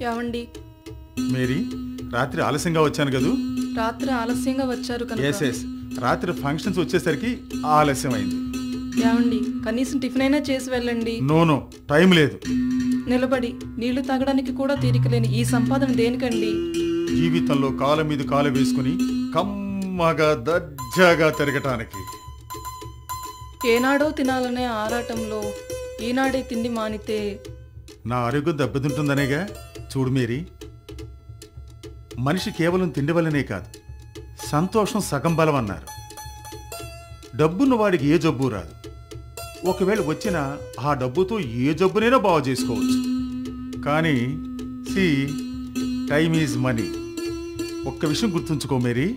ఏమండి? మేరీ, రాత్రి ఆలస్యంగా వచ్చాను కదూ? రాత్రి ఆలస్యంగా వచ్చారు కనుక. రాత్రి ఫంక్షన్స్ వచ్చేసరికి ఆలస్యమైంది. ఏమండి, కనీసం టిఫిన్ అయినా చేసి వెళ్ళండి. నో, టైం లేదు. నిలబడి నీళ్లు తాగడానికి కూడా తీరికలేని ఈ సంపాదన దేనికండి? జీవితంలో కాళ్ళ మీద కాలు వేసుకుని కమ్మగా దర్జాగా తిరగటానికి. ఏనాడో తినాలనే ఆరాటంలో ఈనాడే తిండి మానితే నా ఆరోగ్యం దెబ్బతింటుందనేగా. చూడు మేరీ, మనిషి కేవలం తిండి వల్లనే కాదు, సంతోషం సగం బలం అన్నారు. డబ్బున్న వాడికి ఏ జబ్బు రాదు. ఒకవేళ వచ్చినా ఆ డబ్బుతో ఏ జబ్బునైనా బాగు చేసుకోవచ్చు. కానీ టైమ్ ఈజ్ మనీ. ఒక్క విషయం గుర్తుంచుకో మేరీ,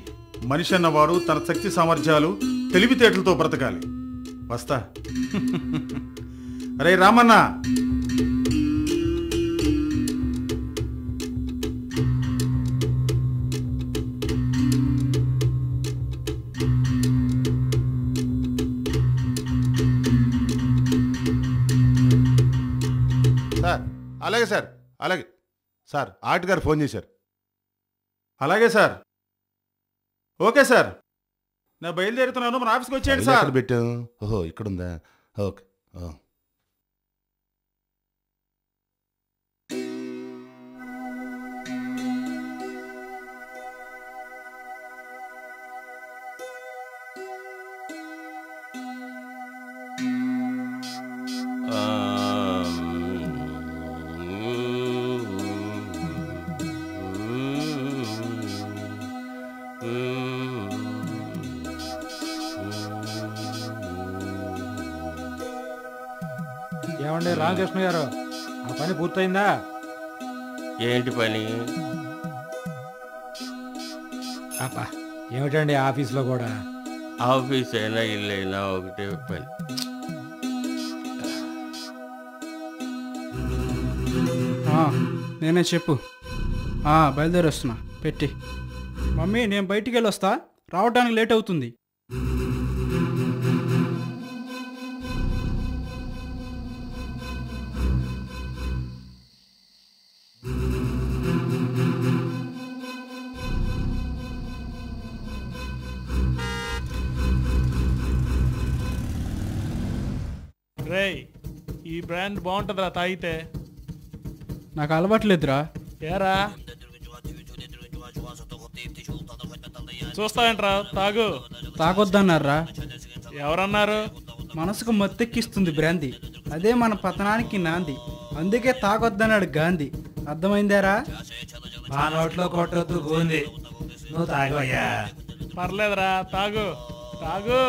మనిషి అన్నవాడు తన శక్తి సామర్థ్యాలు తెలివితేటలతో బ్రతకాలి. వస్తా. అరే రామన్న, సార్. అలాగే సార్, అలాగే సార్. ఆర్ట్ గారు ఫోన్ చేశారు. అలాగే సార్. ఓకే సార్, నేను బయలుదేరుతున్నాను. మన ఆఫీస్కి వచ్చేయండి సార్. పెట్టాను. ఓహో, ఇక్కడ ఉందా? ఓకే. ఏమండి రామకృష్ణ గారు, ఆ పని పూర్తయిందా? ఏంటి పని? అబ్బా, ఏమిటండి ఆఫీస్లో కూడా? ఆఫీస్ అయినా ఇల్లు అయినా ఒకటే పని. నేనే చెప్పు. బయలుదేరి వస్తున్నా. పెట్టి. మమ్మీ, నేను బయటికి వెళ్ళి వస్తా, రావడానికి లేట్ అవుతుంది. రేయ్, ఈ బ్రాండ్ బాగుంటుందిరా తాగితే. నాకు అలవాట్లేదురా. ఏరా చూస్తావేంట్రా? తాగు. తాగొద్దన్నారా? ఎవరన్నారు? మనసుకు మత్తెక్కిస్తుంది బ్రాంతి, అదే మన పతనానికి నాంది. అందుకే తాగొద్దన్నాడు గాంధీ. అర్థమైందారా? మా నోట్లో కొట్టొద్దు గోంది. నువ్వు తాగోయ్యా. పర్లేదురా, తాగు తాగు.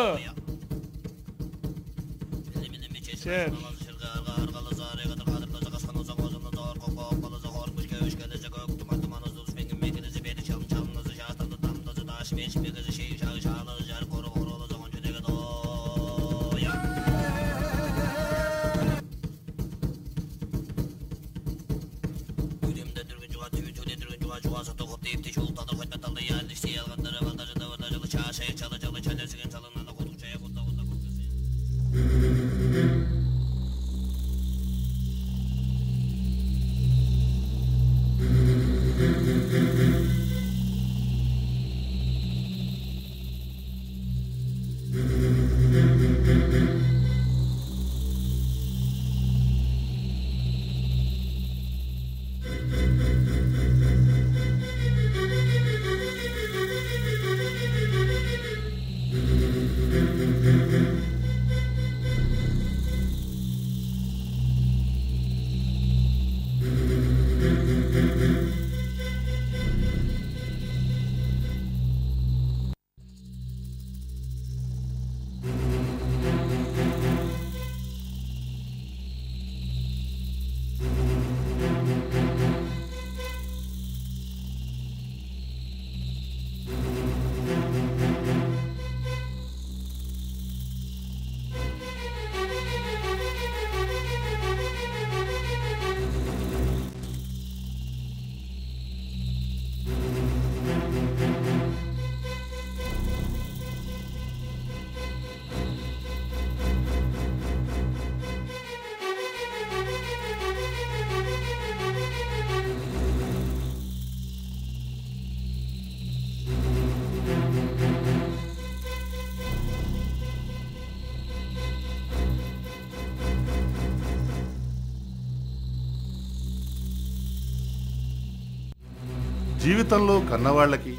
జీవితంలో కన్నవాళ్లకి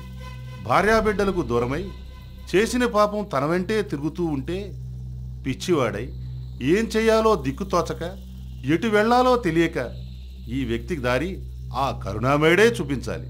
భార్యాబిడ్డలకు దూరమై చేసిన పాపం తన వెంటే తిరుగుతూ ఉంటే పిచ్చివాడై ఏం చెయ్యాలో దిక్కుతోచక ఎటు వెళ్లాలో తెలియక ఈ వ్యక్తికి దారి ఆ కరుణామయుడే చూపించాలి.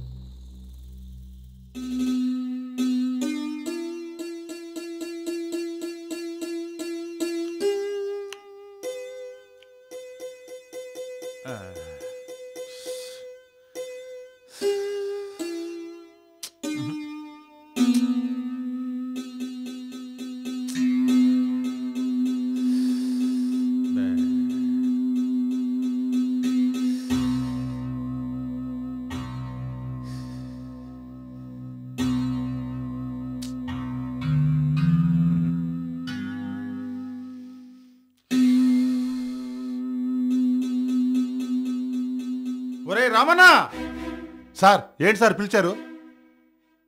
ఒరే రామన్నా! సార్ ఏంటి సార్ పిలిచారు?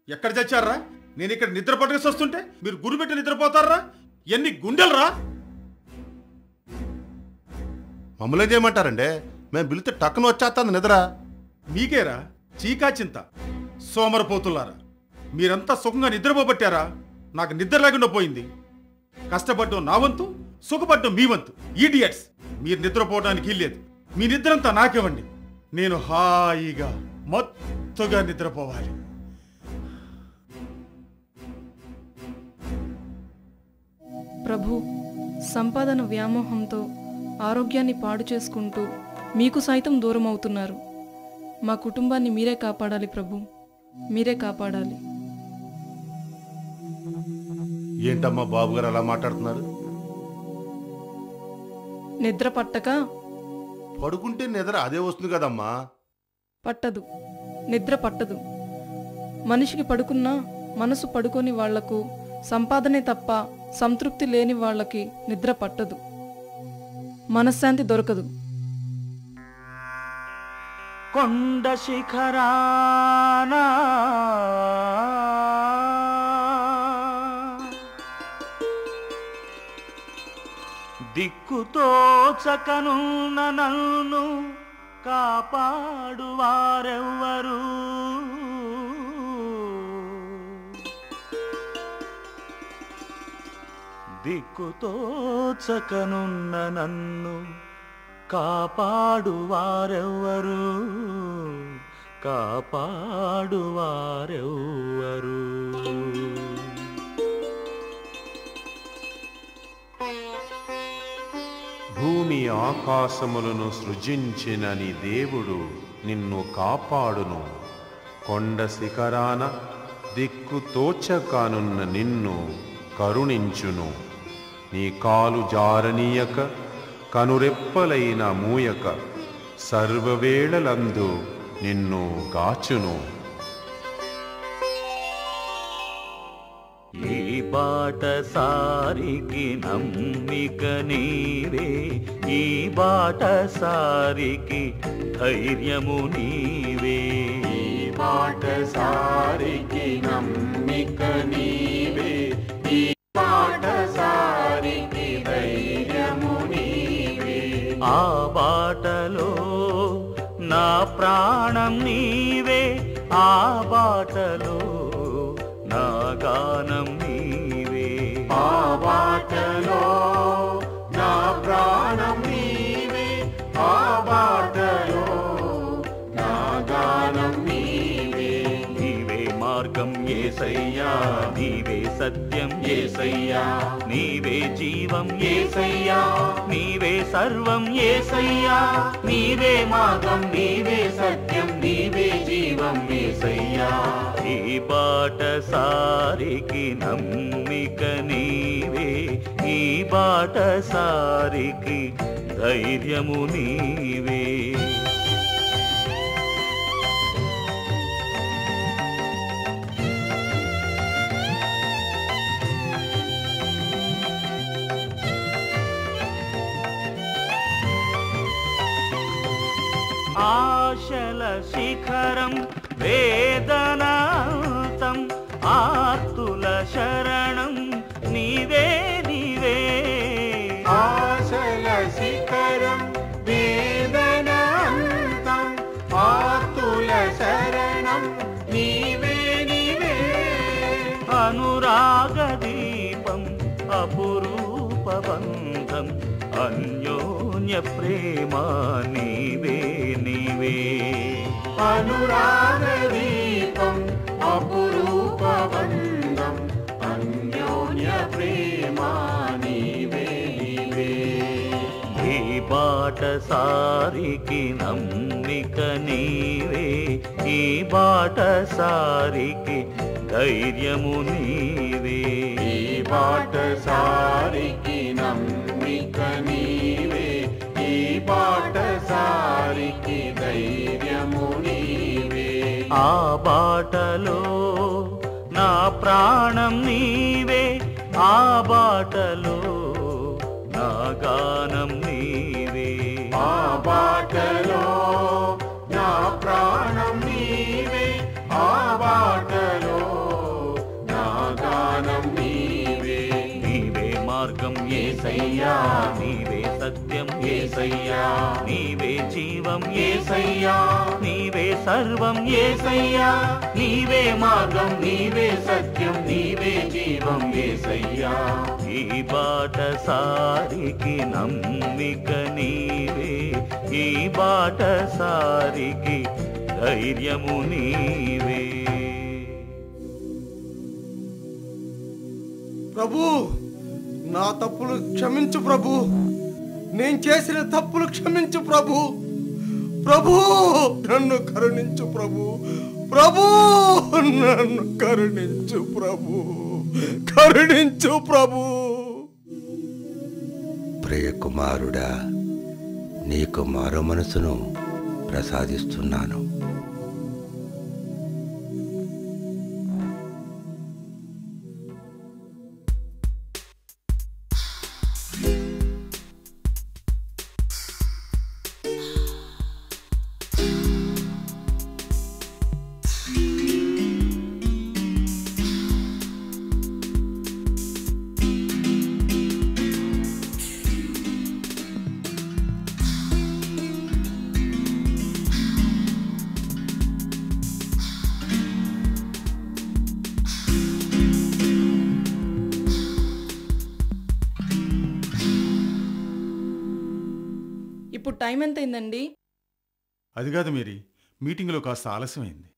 ఎక్కడ చచ్చారా? నేను ఇక్కడ నిద్ర పట్టుకేసి వస్తుంటే మీరు గురిపెట్టి నిద్రపోతారా? ఎన్ని గుండెలరా? మమ్మల్ని ఏం చేయమంటారండి? మేము పిలితే టక్కున వచ్చేస్తాను నిద్ర. మీకేరా చీకా చింత సోమరపోతులారా! మీరంతా సుఖంగా నిద్రపోబట్టారా నాకు నిద్ర లేకుండా పోయింది. కష్టపడ్డం నా వంతు, సుఖపడ్డం మీ వంతు. ఈడియట్స్! మీరు నిద్రపోవడానికి ఇల్లేదు. మీ నిద్రంతా నాకివ్వండి. నేను హాయిగా మత్తుగా నిద్రపోవాలి. ప్రభు, సంపాదన వ్యామోహంతో ఆరోగ్యాన్ని పాడు చేసుకుంటూ మీకు సైతం దూరం అవుతున్నారు. మా కుటుంబాన్ని మీరే కాపాడాలి ప్రభు, మీరే కాపాడాలి. ఏంటమ్మా బాబు గారు అలా మాట్లాడుతున్నారు? నిద్ర పట్టక పడుకుంటే నిద్ర అదే వస్తుంది కదమ్మా. పట్టదు, నిద్ర పట్టదు. మనిషికి పడుకున్నా మనసు పడుకొని వాళ్లకు సంపాదనే తప్ప సంతృప్తి లేని వాళ్ళకి నిద్ర పట్టదు, మనశ్శాంతి దొరకదు. కొండ శిఖరానా దిక్కుతోచకనున్న నన్ను కాపాడువారెవ్వరు? దిక్కుతోచకనున్న నన్ను కాపాడువారెవ్వరు? కాపాడువారెవ్వరు? భూమి ఆకాశములను సృజించిన నీ దేవుడు నిన్ను కాపాడును. కొండ శిఖరాన దిక్కు తోచకానున్న నిన్ను కరుణించును. నీ కాలు జారనీయక కనురెప్పలైన మూయక సర్వవేళలందు నిన్ను గాచును. ఈ బాట సారికి నమ్మిక నీవే, ఈ బాట సారికి ధైర్యము నీవే. ఈ బాట సారికి నమ్మిక నీవే, ఈ బాట సారికి ధైర్యము నీవే. ఆ బాటలో నా ప్రాణం నీవే, ఆ బాటలో నా గానం నీవే. ఆ బాటలో నా ప్రాణం నీవే, ఆ బాటలో నా గానం నీవే. నీవే మార్గం యేసయ్యా, నీవే సత్యం యేసయ్యా, నీవే జీవం యేసయ్యా, నీవే సర్వం యేసయ్యా. నీవే మార్గం, నీవే సత్యం, నీవే జీవం యేసయ్యా. ఈ బాట సారికి నమ్మిక నీవే, ఈ బాట సారికి ధైర్యము నీవే. ఆశల శిఖరం వేదనాంతం, ఆర్తుల శరణం నీవే నీవే. ఆశల శిఖరం వేదనాంతం, ఆర్తుల శరణం అనురాగ దీపం అపురూప బంధం అన్యోన్య ప్రేమ నీవే నీవే అనురాగ దీపం అపురూప బంధం అన్యోన్య ప్రేమ నీవే నీవే ఈ బాట సారికి నమ్మిక నీవే ఈ బాట సారికి ధైర్యము నీవే ఈ బాట సారికి నమ్మిక నీవే ఈ బాట సారికి ధైర్యము నీవే ఆ బాటలో నా ప్రాణం నీవే ఆ బాటలో నా గానం నీవే ఆ బాటలో నా ప్రాణం నీవే ఆ బాటలో నా గానం నీవే నీవే మార్గం యేసయ్యా నీవే సత్యం యేసయ్యా నీవే జీవం యేసయ్యా నీవే సర్వం యేసయ్యా నీవే మార్గం నీవే సత్యం నీవే జీవం యేసయ్యా ఈ బాట సారికి నమ్మిక నీవే ఈ బాట సారికి ధైర్యము నీవే ప్రభు నా తప్పులు క్షమించు ప్రభు నేను చేసిన తప్పులు క్షమించు ప్రభు ప్రభు నన్ను కరుణించు ప్రభు ప్రభు నన్ను కరుణించు ప్రభు కరుణించు ప్రభు ప్రియ కుమారుడా నీకు మారు మనసును ప్రసాదిస్తున్నాను. ఇప్పుడు టైం ఎంత అయిందండి? అది కాదు మేరీ, మీటింగ్లో కాస్త ఆలస్యమైంది.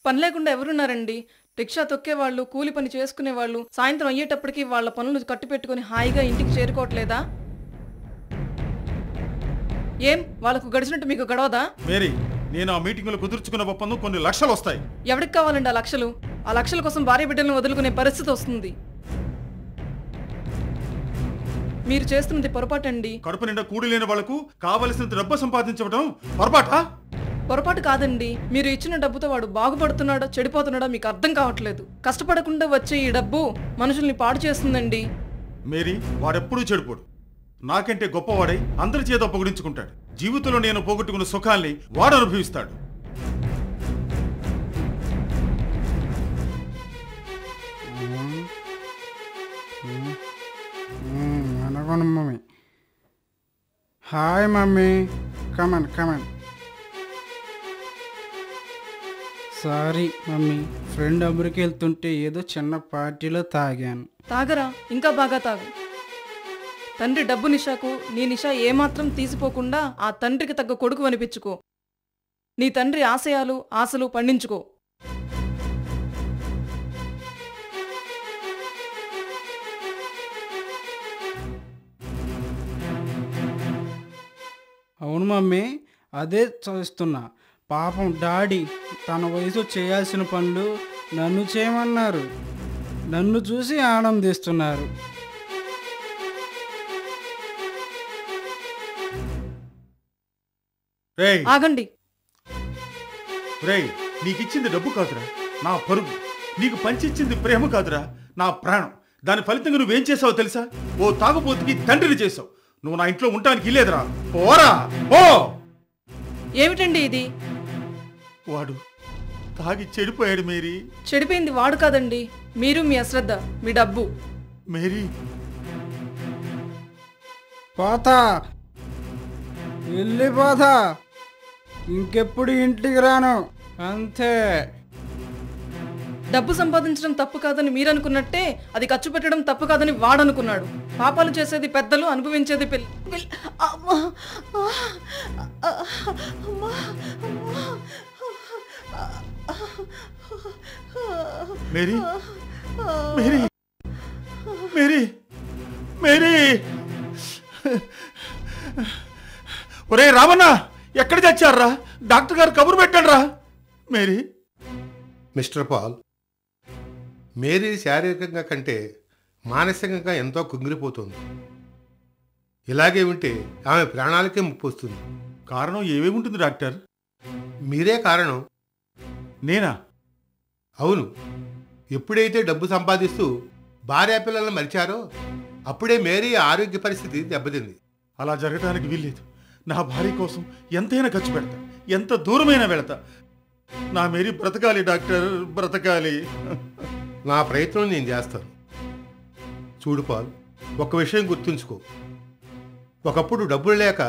పని లేకుండా ఎవరున్నారండి? రిక్షా తొక్కేవాళ్ళు, కూలి పని చేసుకునేవాళ్ళు సాయంత్రం అయ్యేటప్పటికి వాళ్ళ పనులు కట్టిపెట్టుకుని హాయిగా ఇంటికి చేరుకోవట్లేదా? ఏం వాళ్ళకు గడిచినట్టు మీకు గడవదా? మేరీ, నేను ఆ మీటింగ్లో కుదుర్చుకున్న ఒప్పందం కొన్ని లక్షలు వస్తాయి. ఎవరికి కావాలండి ఆ లక్షలు? ఆ లక్షల కోసం భార్య బిడ్డలను వదులుకునే పరిస్థితి వస్తుంది. మీరు చేస్తున్నది పొరపాటండి. కడుపు నిండా కూడి లేని వాళ్లకు కావలసినంత డబ్బు సంపాదించడం పొరపాటా? పొరపాటు కాదండి. మీరు ఇచ్చిన డబ్బుతో వాడు బాగుపడుతున్నాడో చెడిపోతున్నాడో మీకు అర్థం కావట్లేదు. కష్టపడకుండా వచ్చే ఈ డబ్బు మనుషుల్ని పాడు చేస్తుందండి. మేరీ, వాడెప్పుడూ చెడిపోడు. నాకంటే గొప్పవాడై అందరి చేత పొగిడించుకుంటాడు. జీవితంలో నేను పోగొట్టుకున్న సుఖాల్ని వాడు అనుభవిస్తాడు. అనగొను mummy. Hi mummy, come on come on. Sorry mummy, friend America వెళ్తుంటే ఏదో చిన్న పార్టీలో తాగాను. తాగరా, ఇంకా బాగా తాగు. తండ్రి డబ్బు నిషాకు నీ నిషా ఏమాత్రం తీసిపోకుండా ఆ తండ్రికి తగ్గ కొడుకు అనిపించుకో. నీ తండ్రి ఆశయాలు ఆశలు పండించుకో. అవును మమ్మీ, అదే చదువుతున్నా. పాపం డాడీ తన వయసు చేయాల్సిన పనులు నన్ను చేయమన్నారు. నన్ను చూసి ఆనందిస్తున్నారు. ఆగండి. రేయ్, నీకిచ్చింది డబ్బు కాదురా, నా పరుగు. నీకు పంచిచ్చింది ప్రేమ కాదురా, నా ప్రాణం. దాని ఫలితంగా నువ్వేం చేసావో తెలుసా? ఓ తాగుబోతుకి తండ్రిని చేసావు. నువ్వు నా ఇంట్లో ఉండడానికి ఇల్లేదురా. పోరా పో. ఏమిటండి ఇది? వాడు తాగి చెడిపోయాడు మేరీ. చెడిపోయింది వాడు కాదండి, మీరు మీ అశ్రద్ధ, మీ డబ్బు. మేరీ, పోతా, వెళ్ళిపోతా. ఇంకెప్పుడు ఇంటికి రాను, అంతే. డబ్బు సంపాదించడం తప్పు కాదని మీరనుకున్నట్టే అది ఖర్చు పెట్టడం తప్పు కాదని వాడనుకున్నాడు. పాపాలు చేసేది పెద్దలు, అనుభవించేది అమ్మా! మేరీ మేరీ మేరీ మేరీ ఒరే రామన్న, ఎక్కడ చచ్చారా? డాక్టర్ గారు కబురు పెట్టండి రా. మేరీ మిస్టర్ పాల్, మేరీ శారీరకంగా కంటే మానసికంగా ఎంతో కుంగిరిపోతుంది. ఇలాగే ఉంటే ఆమె ప్రాణాలకే ముప్పు వస్తుంది. కారణం ఏమేమి ఉంటుంది డాక్టర్? మీరే కారణం. నేనా? అవును. ఎప్పుడైతే డబ్బు సంపాదిస్తూ భార్యాపిల్లలను మరిచారో అప్పుడే మేరీ ఆరోగ్య పరిస్థితి దెబ్బతింది. అలా జరగడానికి వీల్లేదు. నా భార్య కోసం ఎంతైనా ఖర్చు పెడతా, ఎంత దూరమైనా వెళతా. నా మేరీ బ్రతకాలి డాక్టర్, బ్రతకాలి. నా ప్రయత్నం నేను చేస్తాను. చూడు పాల్, ఒక విషయం గుర్తుంచుకో. ఒకప్పుడు డబ్బులు లేక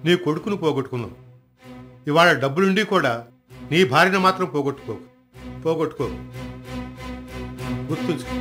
నీ కొడుకును పోగొట్టుకున్నావు. ఇవాళ డబ్బులుండి కూడా నీ భార్యను మాత్రం పోగొట్టుకో. గుర్తుంచుకో.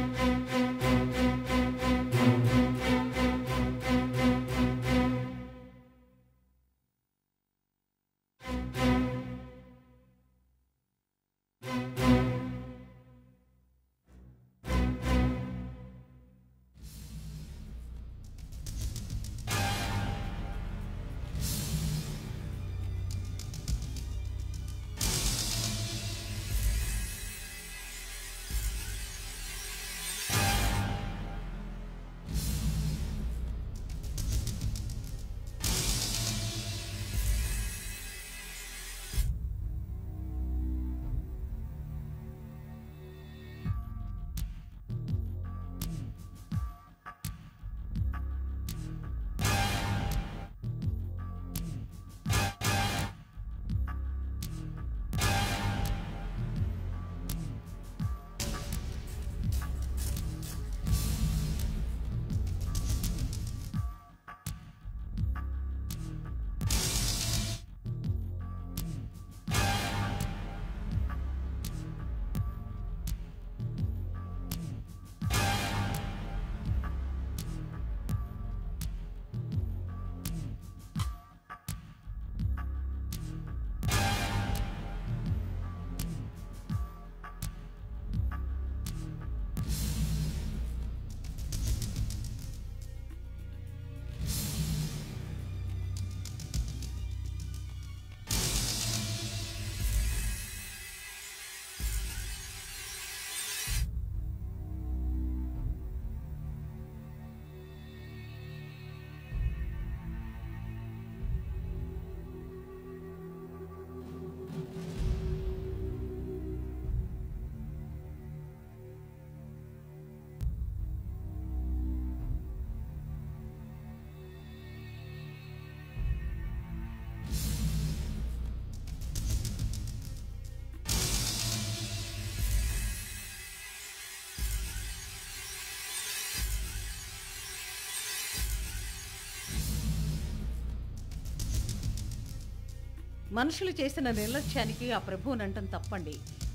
మనుషులు చేసిన నిర్లక్ష్యానికి ఆ ప్రభువునంటం తప్పండి.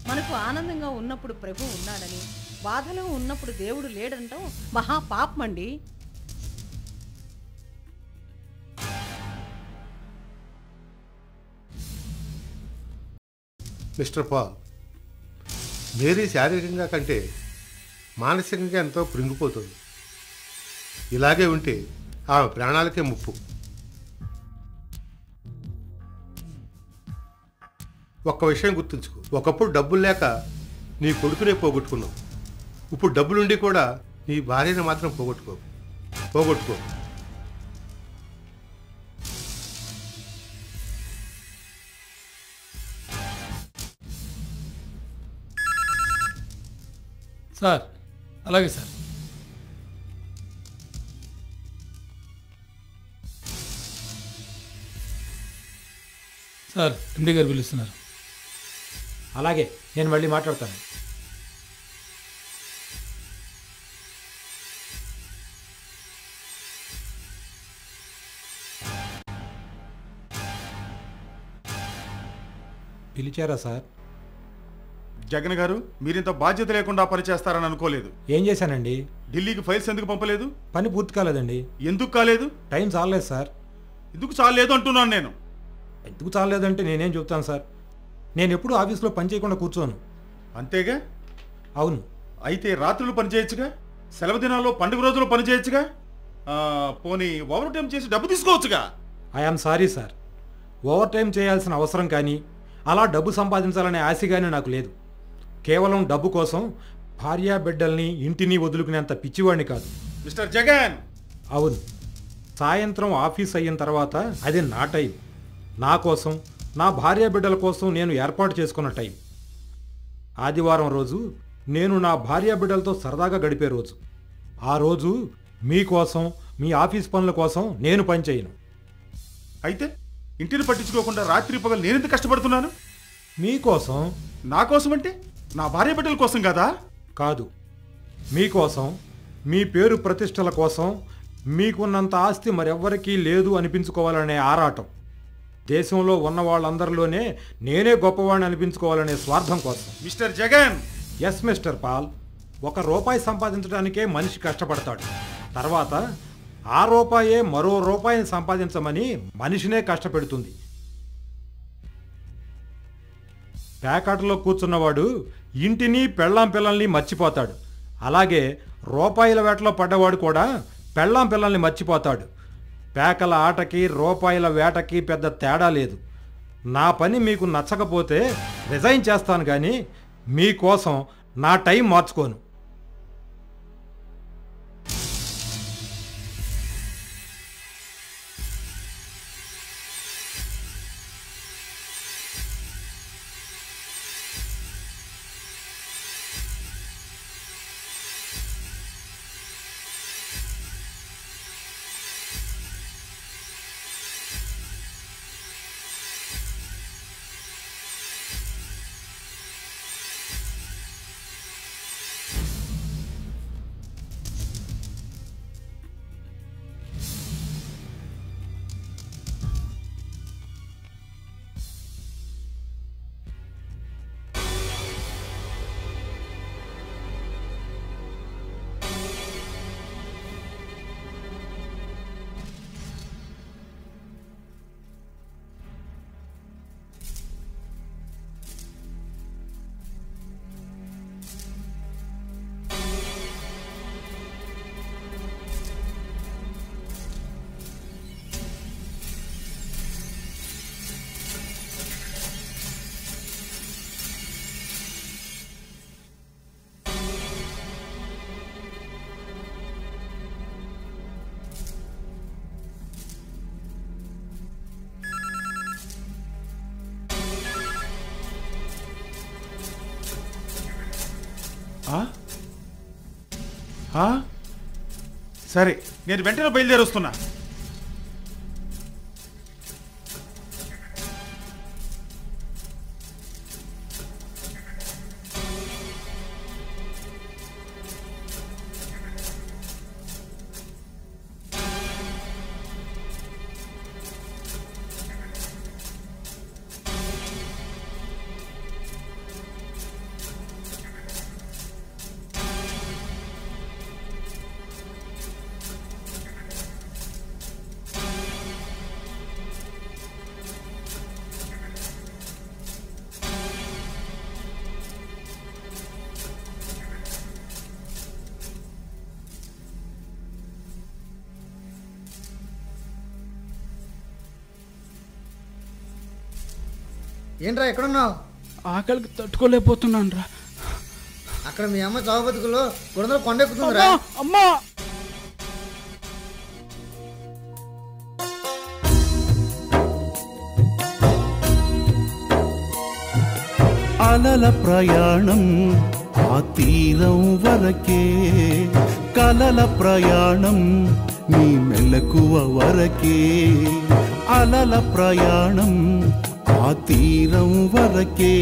మనకు ఆనందంగా ఉన్నప్పుడు ప్రభు ఉన్నాడని, బాధలో ఉన్నప్పుడు దేవుడు లేడంటాం మహా పాపమండి. మిస్టర్ పాల్, మేరీ శారీరకంగా కంటే మానసికంగా ఎంతో కృంగిపోతుంది. ఇలాగే ఉంటే ఆమె ప్రాణాలకే ముప్పు. ఒక్క విషయం గుర్తుంచుకో. ఒకప్పుడు డబ్బులు లేక నీ కొడుకునే పోగొట్టుకున్నావు. ఇప్పుడు డబ్బులుండి కూడా నీ భార్యను మాత్రం పోగొట్టుకో. సార్, అలాగే సార్. సార్, ఎండి గారు పిలుస్తున్నారు. అలాగే, నేను మళ్ళీ మాట్లాడతాను. పిలిచారా సార్? జగన్ గారు, మీరింత బాధ్యత లేకుండా పనిచేస్తారని అనుకోలేదు. ఏం చేశానండి? ఢిల్లీకి ఫైల్స్ ఎందుకు పంపలేదు? పని పూర్తి కాలేదండి. ఎందుకు కాలేదు? టైం చాలలేదు సార్. ఎందుకు చాలలేదు అంటున్నాను నేను. ఎందుకు చాలలేదంటే నేనేం చెప్తాను సార్? నేను ఎప్పుడు ఆఫీస్లో పని చేయకుండా కూర్చోను. అంతేగా? అవును. అయితే రాత్రులు పని చేయొచ్చుగా, సెలవు దినాల్లో పండుగ రోజులు పని చేయొచ్చుగా, పోనీ ఓవర్ టైం చేసి డబ్బు తీసుకోవచ్చుగా. I am sorry sir, overtime చేయాల్సిన అవసరం కానీ అలా డబ్బు సంపాదించాలనే ఆశ కానీ నాకు లేదు. కేవలం డబ్బు కోసం భార్యా బిడ్డల్ని ఇంటిని వదులుకునేంత పిచ్చివాడిని కాదు. మిస్టర్ జగన్. అవును, సాయంత్రం ఆఫీస్ అయిన తర్వాత అది నా టైం, నా కోసం, నా భార్యా బిడ్డల కోసం నేను ఏర్పాటు చేసుకున్న టైం. ఆదివారం రోజు నేను నా భార్యా బిడ్డలతో సరదాగా గడిపే రోజు. ఆ రోజు మీకోసం, మీ ఆఫీస్ పనుల కోసం నేను పని చేయను. అయితే ఇంటిని పట్టించుకోకుండా రాత్రి పగలు నేనెందుకు కష్టపడుతున్నాను? మీకోసం. నా కోసం అంటే నా భార్య బిడ్డల కోసం కదా? కాదు, మీకోసం, మీ పేరు ప్రతిష్టల కోసం, మీకున్నంత ఆస్తి మరెవ్వరికీ లేదు అనిపించుకోవాలనే ఆరాటం, దేశంలో ఉన్న వాళ్ళందరిలోనే నేనే గొప్పవాడిని అనిపించుకోవాలనే స్వార్థం కోసం. Mister Jagan. Yes mister Paul. ₹1 సంపాదించడానికే మనిషి కష్టపడతాడు. తర్వాత ఆ రూపాయే మరో రూపాయిని సంపాదించమని మనిషినే కష్టపెడుతుంది. ప్యాకెట్లో కూర్చున్నవాడు ఇంటిని పెళ్ళాం పిల్లల్ని మర్చిపోతాడు. అలాగే రూపాయల వేటలో పడ్డవాడు కూడా పెళ్ళాం పిల్లల్ని మర్చిపోతాడు. పేకల ఆటకి రూపాయల వేటకి పెద్ద తేడా లేదు. నా పని మీకు నచ్చకపోతే రిజైన్ చేస్తాను, కానీ మీకోసం నా టైం మార్చుకోను. సరే, నేను వెంటనే బయలుదేరొస్తున్నా. ఏంట్రా ఎక్కడున్నావు? ఆకలికి తట్టుకోలేకపోతున్నాను రా. అక్కడ మీ అమ్మ చావు బతుకులో గుణదలు కొండెక్కుతుందిరా. అమ్మా అలల ప్రయాణం ఆ తీరం వరకే, కలల ప్రయాణం నీ మెలకువ వరకే. అలల ప్రయాణం ఆ తీరం వరకే,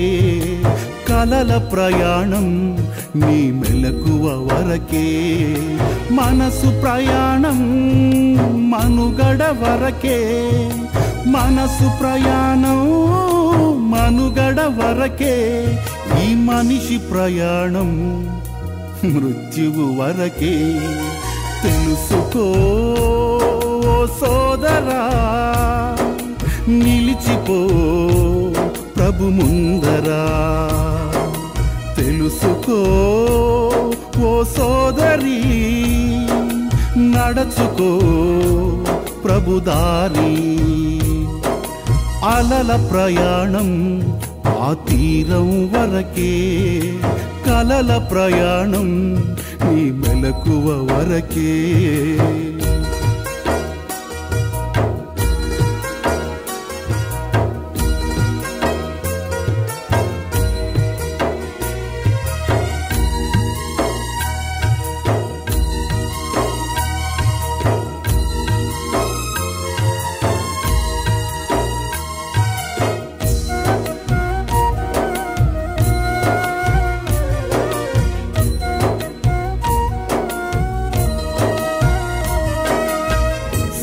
కలల ప్రయాణం నీ మెలకువ వరకే. మనసు ప్రయాణం మనుగడ వరకే, మనసు ప్రయాణం మనుగడ వరకే, ఈ మనిషి ప్రయాణం మృత్యువు వరకే. తెలుసుకో సోదరా, నిలిచిపో ప్రభు ముందరా. తెలుసుకో ఓ సోదరి, నడచుకో ప్రభు దారి. అలల ప్రయాణం ఆ తీరం వరకే, కలల ప్రయాణం నీ మెలకువ వరకే.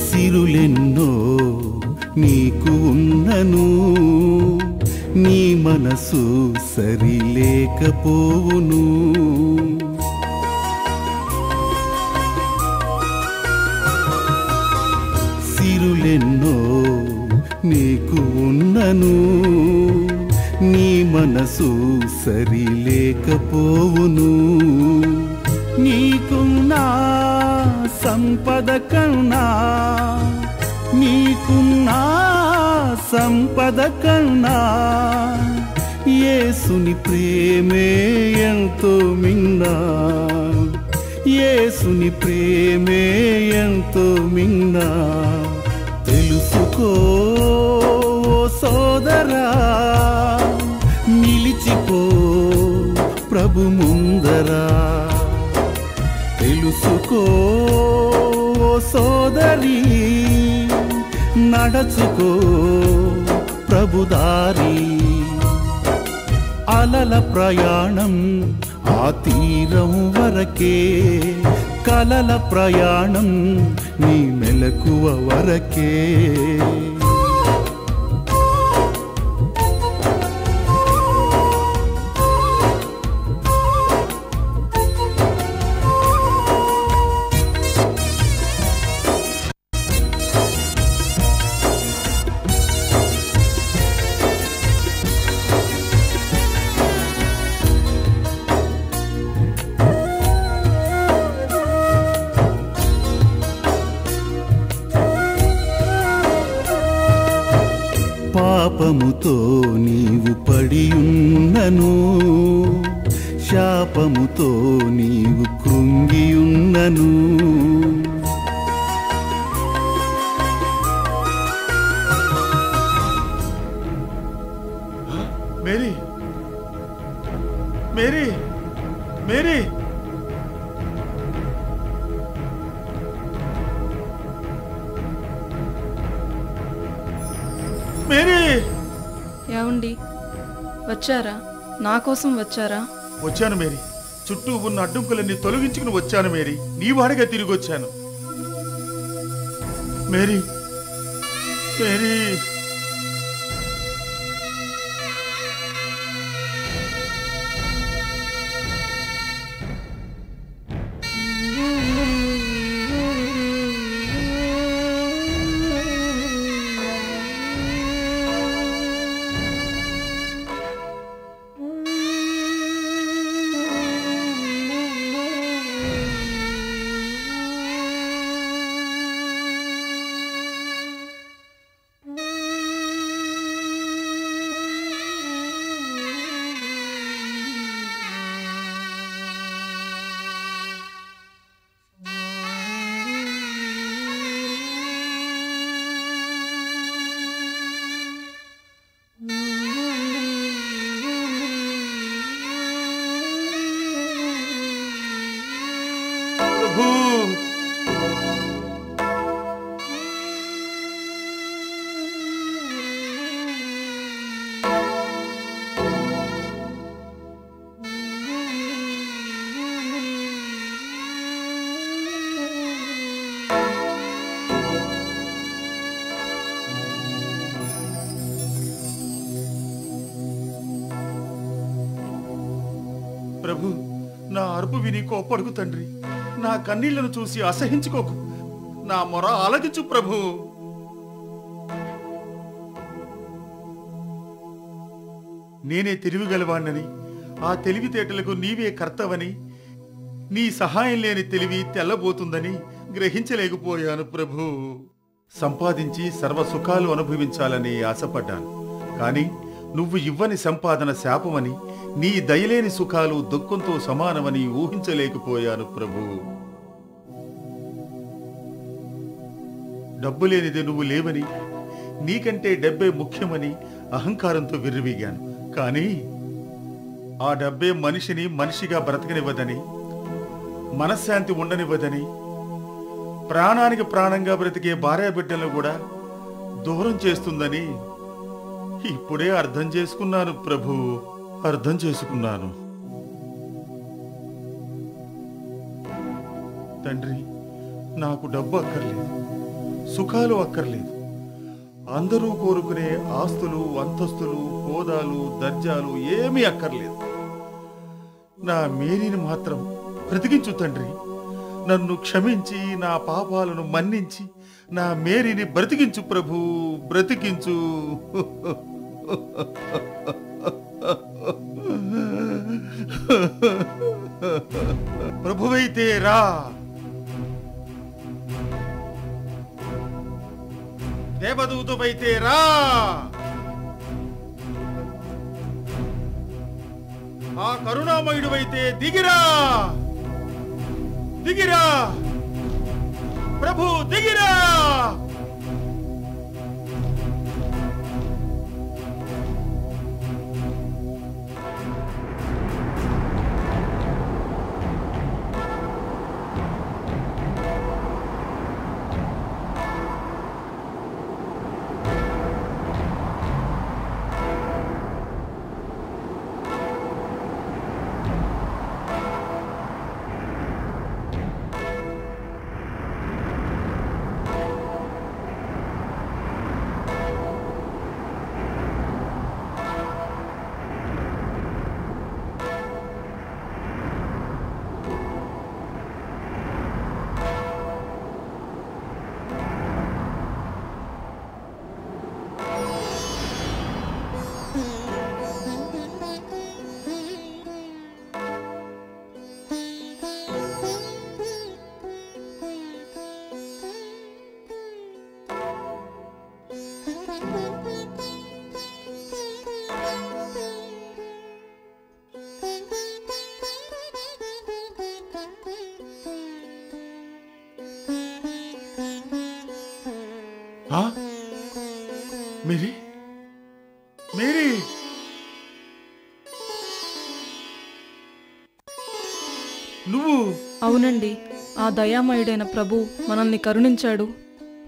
సిరులెన్నో నీకు ఉన్నను, నీ మనసు సరిలేకపోవును. సిరులెన్నో నీకు ఉన్నను, నీ మనసు సరిలేకపోవును. నీకున్నా సంపద కన్నా, నీకున్నా సంపద కన్నా, యేసుని ప్రేమే ఎంతో మిన్నా. యేసుని ప్రేమే ఎంతో మిన్నా. తెలుసుకో సోదరా, నిలిచిపో ప్రభు ముందరా. తెలుసుకో సోదరి, నడచుకో ప్రభు దారి. అలల ప్రయాణం ఆ తీరం వరకే, కలల ప్రయాణం నీ మెలకువ వరకే. పాపముతో నీవు పడియున్నను, శాపముతో నీవు కృంగియున్నను. Mary, Mary, Mary. మేరీ, ఏమండి వచ్చారా? నా కోసం వచ్చారా? వచ్చాను మేరీ. చుట్టూ ఉన్న అడ్డంకులన్నీ తొలగించుకుని వచ్చాను మేరీ. నీ వాడిగా తిరిగి వచ్చాను మేరీ. మేరీ, అరుపు విని కోప్పడుకు తండ్రి. నా కన్నీళ్లను చూసి అసహించుకోకు. నా మొర ఆలకించు ప్రభు. నేనే తెలివిగలవాణ్ణని, ఆ తెలివితేటలకు నీవే కర్తవని, నీ సహాయం లేని తెలివి తెల్లబోతుందని గ్రహించలేకపోయాను ప్రభు. సంపాదించి సర్వ సుఖాలు అనుభవించాలని ఆశపడ్డాను. కాని నువ్వు ఇవ్వని సంపాదన శాపమని, నీ దయలేని సుఖాలు దుఃఖంతో సమానమని ఊహించలేకపోయాను ప్రభు. డబ్బు లేనిది నువ్వు లేవని, నీకంటే డబ్బే ముఖ్యమని అహంకారంతో విర్రవీగాను. కానీ ఆ డబ్బే మనిషిని మనిషిగా బ్రతకనివ్వదని, మనశ్శాంతి ఉండనివ్వదని, ప్రాణానికి ప్రాణంగా బ్రతికే భార్యాబిడ్డలను కూడా దూరం చేస్తుందని ఇప్పుడే అర్థం చేసుకున్నాను ప్రభు. అర్థం చేసుకున్నాను తండ్రి. నాకు డబ్బు అక్కర్లేదు, సుఖాలు అక్కర్లేదు. అందరూ కోరుకునే ఆస్తులు, అంతస్తులు, హోదాలు, దర్జాలు ఏమీ అక్కర్లేదు. నా మేరీని మాత్రం బ్రతికించు తండ్రి. నన్ను క్షమించి నా పాపాలను మన్నించి నా మేరీని బ్రతికించు ప్రభు, బ్రతికించు. ప్రభువైతే రా. దేవదూతమైతే రా. ఆ కరుణామయుడువైతే దిగిరా, దిగిరా ప్రభు, దిగిరా. మేరీ, మేరీ, నువ్వు? అవునండి, ఆ దయామయుడైన ప్రభు మనల్ని కరుణించాడు,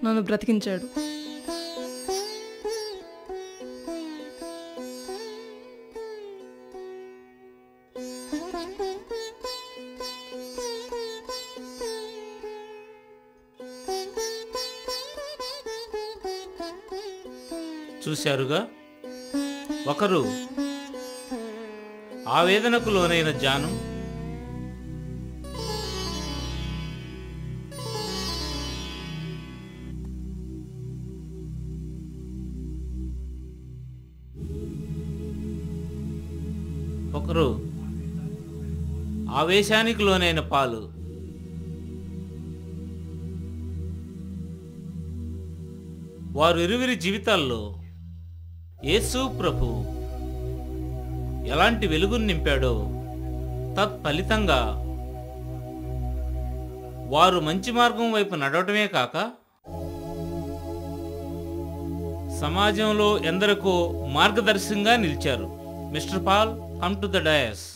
నన్ను బ్రతికించాడు. చూశారుగా, ఒకరు ఆవేదనకు లోనైన జాను, ఒకరు ఆవేశానికి లోనైన పాలు. వారు ఇరువురి జీవితాల్లో యేసు ప్రభు ఎలాంటి వెలుగును నింపాడో, తత్ఫలితంగా వారు మంచి మార్గం వైపు నడవటమే కాక సమాజంలో ఎందరికో మార్గదర్శకంగా నిలిచారు. Mister Paul, come to the dais.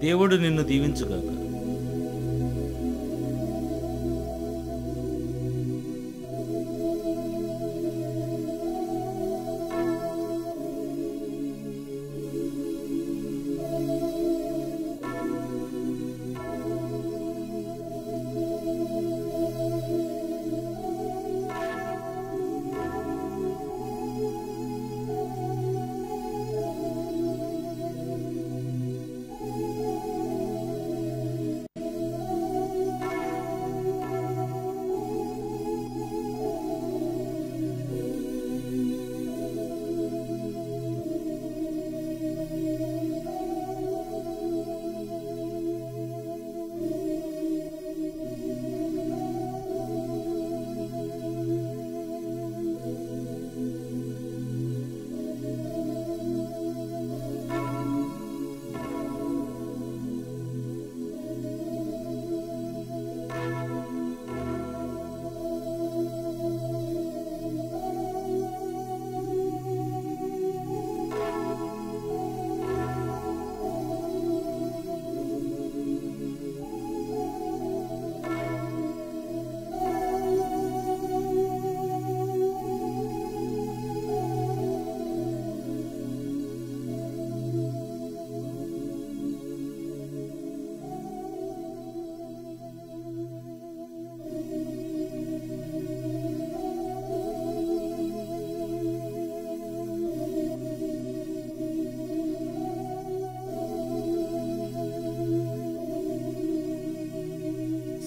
దేవుడు నిన్ను దీవించుగాక.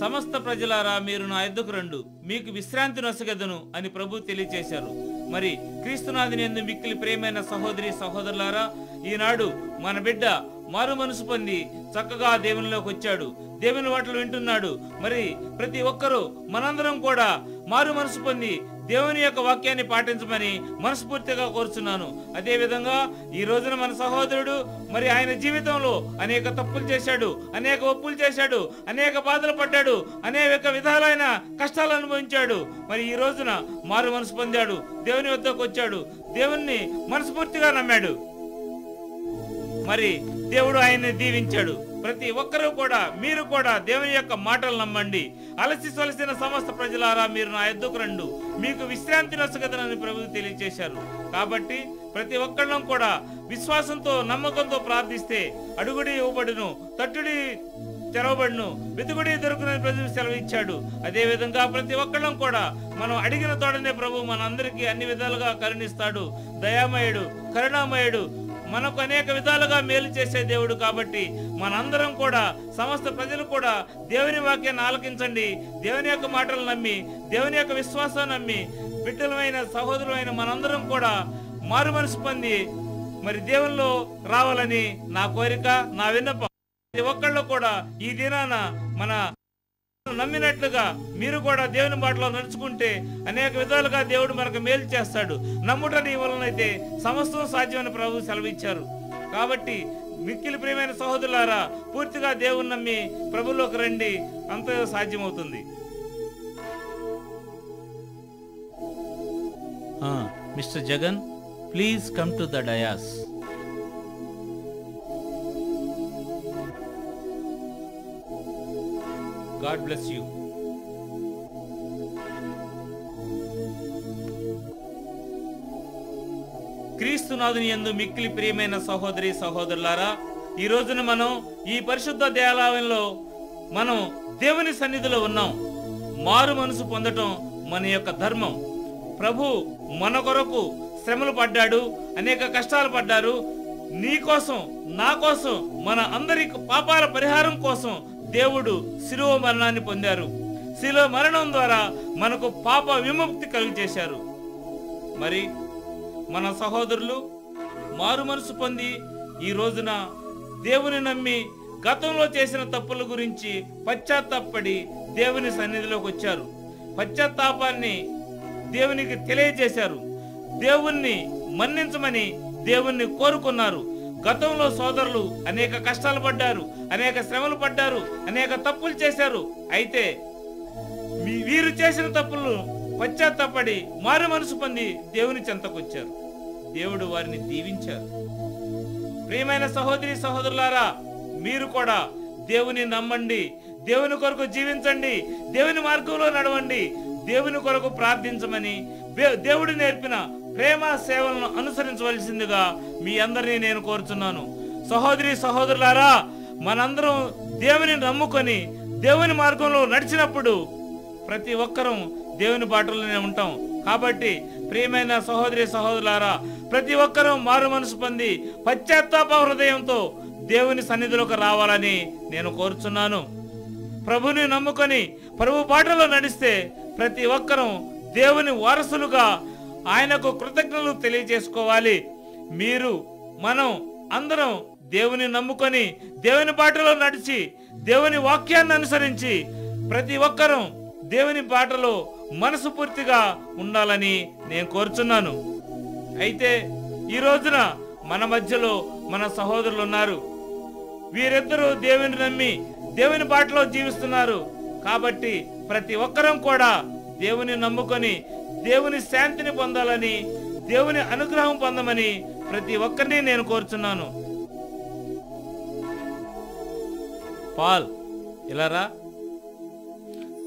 సమస్త ప్రజలారా మీరు నా యొద్దకు రండు, మీకు విశ్రాంతి నొసగెదను అని ప్రభు తెలియచేశారు. మరి క్రీస్తునాథుని యందు మిక్కిలి ప్రియమైన సహోదరి సహోదరులారా, ఈనాడు మన బిడ్డ మారు మనసు పొంది చక్కగా దేవునిలోకి వచ్చాడు, దేవుని మాటలు వింటున్నాడు. మరి ప్రతి ఒక్కరూ మనందరం కూడా మారు మనసు పొంది దేవుని యొక్క వాక్యాన్ని పాటించమని మనస్ఫూర్తిగా కోరుచున్నాను. అదే విధంగా ఈ రోజున మన సహోదరుడు మరి ఆయన జీవితంలో అనేక తప్పులు చేశాడు, అనేక ఒప్పులు చేశాడు, అనేక బాధలు పడ్డాడు, అనేక విధాలైన కష్టాలు అనుభవించాడు. మరి ఈ రోజున మారు మనసు పొందాడు, దేవుని వద్దకు వచ్చాడు, దేవుణ్ణి మనస్ఫూర్తిగా నమ్మాడు. మరి దేవుడు ఆయన్ని దీవించాడు. ప్రతి ఒక్కరూ కూడా మీరు కూడా దేవుని యొక్క మాటలు నమ్మండి. అలసి సొలసిన సమస్త ప్రజలారా మీరు నా యొద్దకు రండు, మీకు విశ్రాంతి నొసగదనని ప్రభువు తెలియజేశారు. కాబట్టి ప్రతి ఒక్కళ్ళం కూడా విశ్వాసంతో నమ్మకంతో ప్రార్థిస్తే అడుగుడి ఇవ్వబడును, తట్టుడి తెరవబడును, వెతుకుడి దొరుకునని ప్రభు సెలవు ఇచ్చాడు. అదే విధంగా ప్రతి ఒక్కళ్ళం కూడా మనం అడిగిన తోడనే ప్రభు మనందరికీ అన్ని విధాలుగా కరుణిస్తాడు. దయామయుడు, కరుణామయుడు, మనకు అనేక విధాలుగా మేలు చేసే దేవుడు. కాబట్టి మనందరం కూడా సమస్త ప్రజలు కూడా దేవుని వాక్యాన్ని ఆలకించండి, దేవుని యొక్క మాటలు నమ్మి, దేవుని యొక్క విశ్వాసాన్ని నమ్మి, బిడ్డలమైన సహోదరులైన మనందరం కూడా మారు మనసు పొంది మరి దేవునిలో రావాలని నా కోరిక, నా విన్నపం. ప్రతి ఒక్కళ్ళు కూడా ఈ దినాన మన నమ్మినట్లుగా మీరు కూడా దేవుని బాటలో నడుచుకుంటే అనేక విధాలుగా దేవుడు మనకు మేలు చేస్తాడు. నమ్ముట నీ వలనైతే సమస్తం సాధ్యమని ప్రభు సెలవిచ్చారు. కాబట్టి మిక్కిలి ప్రియమైన సహోదరులారా, పూర్తిగా దేవుని నమ్మి ప్రభులోకి రండి, అంత సాధ్యమవుతుంది. Mister Jagan, please come to the dais. God bless you. క్రీస్తునాథుని యందు మిక్కిలి ప్రియమైన సహోదరి సహోదరులారా, ఈ రోజున మనం ఈ పరిశుద్ధ దేవాలయంలో మనం దేవుని సన్నిధిలో ఉన్నాం. మారు మనసు పొందటం మన యొక్క ధర్మం. ప్రభు మన కొరకు శ్రమలు పడ్డాడు, అనేక కష్టాలు పడ్డారు. నీ కోసం, నా కోసం, మన అందరి పాపాల పరిహారం కోసం దేవుడు శిలువ మరణాన్ని పొందారు. శిలువ మరణం ద్వారా మనకు పాప విముక్తి కలుగజేశారు. మరి మన సహోదరులు మారు మనసు పొంది ఈ రోజున దేవుని నమ్మి గతంలో చేసిన తప్పుల గురించి పశ్చాత్తాపడి దేవుని సన్నిధిలోకి వచ్చారు. పశ్చాత్తాపాన్ని దేవునికి తెలియజేశారు. దేవుణ్ణి మన్నించమని దేవుణ్ణి కోరుకున్నారు. గతంలో సోదరులు అనేక కష్టాలు పడ్డారు, అనేక శ్రమలు పడ్డారు, అనేక తప్పులు చేశారు. అయితే వీరు చేసిన తప్పులు పశ్చాత్తాపడి మారు మనసు పొంది దేవుని చెంతకొచ్చారు. దేవుడు వారిని దీవించారు. ప్రియమైన సహోదరి సహోదరులారా, మీరు కూడా దేవుని నమ్మండి, దేవుని కొరకు జీవించండి, దేవుని మార్గంలో నడవండి, దేవుని కొరకు ప్రార్థించమని దేవుడు నేర్పిన ప్రేమ సేవలను అనుసరించవలసిందిగా మీ అందరినీ నేను కోరుచున్నాను. సహోదరి సహోదరులారా, మనందరం దేవుని నమ్ముకొని దేవుని మార్గంలో నడిచినప్పుడు ప్రతి ఒక్కరం దేవుని బాటలోనే ఉంటాం. కాబట్టి ప్రియమైన సహోదరి సహోదరులారా, ప్రతి ఒక్కరూ మారు మనసు పొంది పశ్చాత్తాప హృదయంతో దేవుని సన్నిధిలోకి రావాలని నేను కోరుచున్నాను. ప్రభుని నమ్ముకొని ప్రభు బాటలో నడిస్తే ప్రతి ఒక్కరూ దేవుని వారసులుగా ఆయనకు కృతజ్ఞతలు తెలియజేసుకోవాలి. మీరు, మనం అందరం దేవుని నమ్ముకొని దేవుని బాటలో నడిచి దేవుని వాక్యాన్ని అనుసరించి ప్రతి ఒక్కరూ దేవుని బాటలో మనసు పూర్తిగా ఉండాలని నేను కోరుచున్నాను. అయితే ఈ రోజున మన మధ్యలో మన సహోదరులు ఉన్నారు. వీరిద్దరూ దేవుని నమ్మి దేవుని బాటలో జీవిస్తున్నారు. కాబట్టి ప్రతి ఒక్కరం కూడా దేవుని నమ్ముకొని దేవుని శాంతిని పొందాలని, దేవుని అనుగ్రహం పొందమని ప్రతి ఒక్కరిని నేను కోరుచున్నాను. పాల్ ఇలా రా.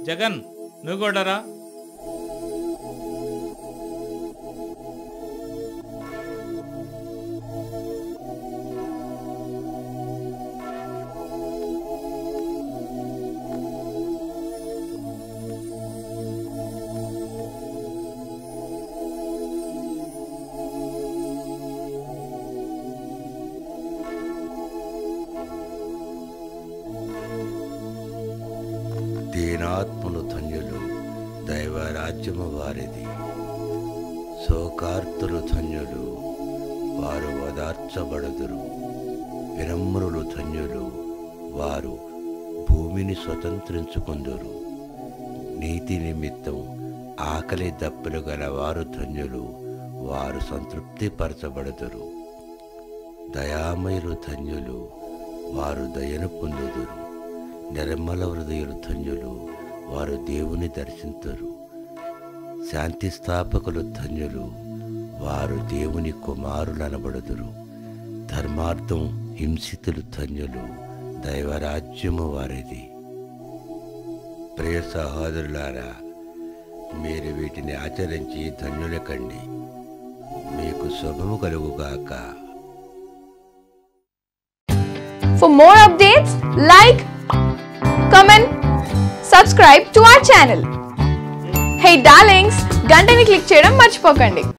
జగన్ నువ్వు కూడా రా. రాజ్యము వారిది. శోకార్తులు ధన్యులు, వారు ఓదార్చబడుదురు. వినమ్రులు ధన్యులు, వారు భూమిని స్వతంత్రించుకుందురు. నీతి నిమిత్తం ఆకలి దప్పులు గల వారు ధన్యులు, వారు సంతృప్తిపరచబడుదురు. దయామయులు ధన్యులు, వారు దయను పొందుదురు. నిర్మల హృదయులు ధన్యులు, వారు దేవుని దర్శింతురు. శాంతి స్థాపకులు ధన్యులు, వారు దేవుని కుమారులనబడుదురు. ధర్మార్థం హింసితులు ధన్యులు, దైవరాజ్యము వారిది. ప్రియ సహోదరులారా, మీరు వీటిని ఆచరించి ధన్యుల కండి. మీకు శుభము కలుగుగాక. For more updates, like, comment, subscribe to our channel. Hey darlings, గంటని click చేయడం మర్చిపోకండి.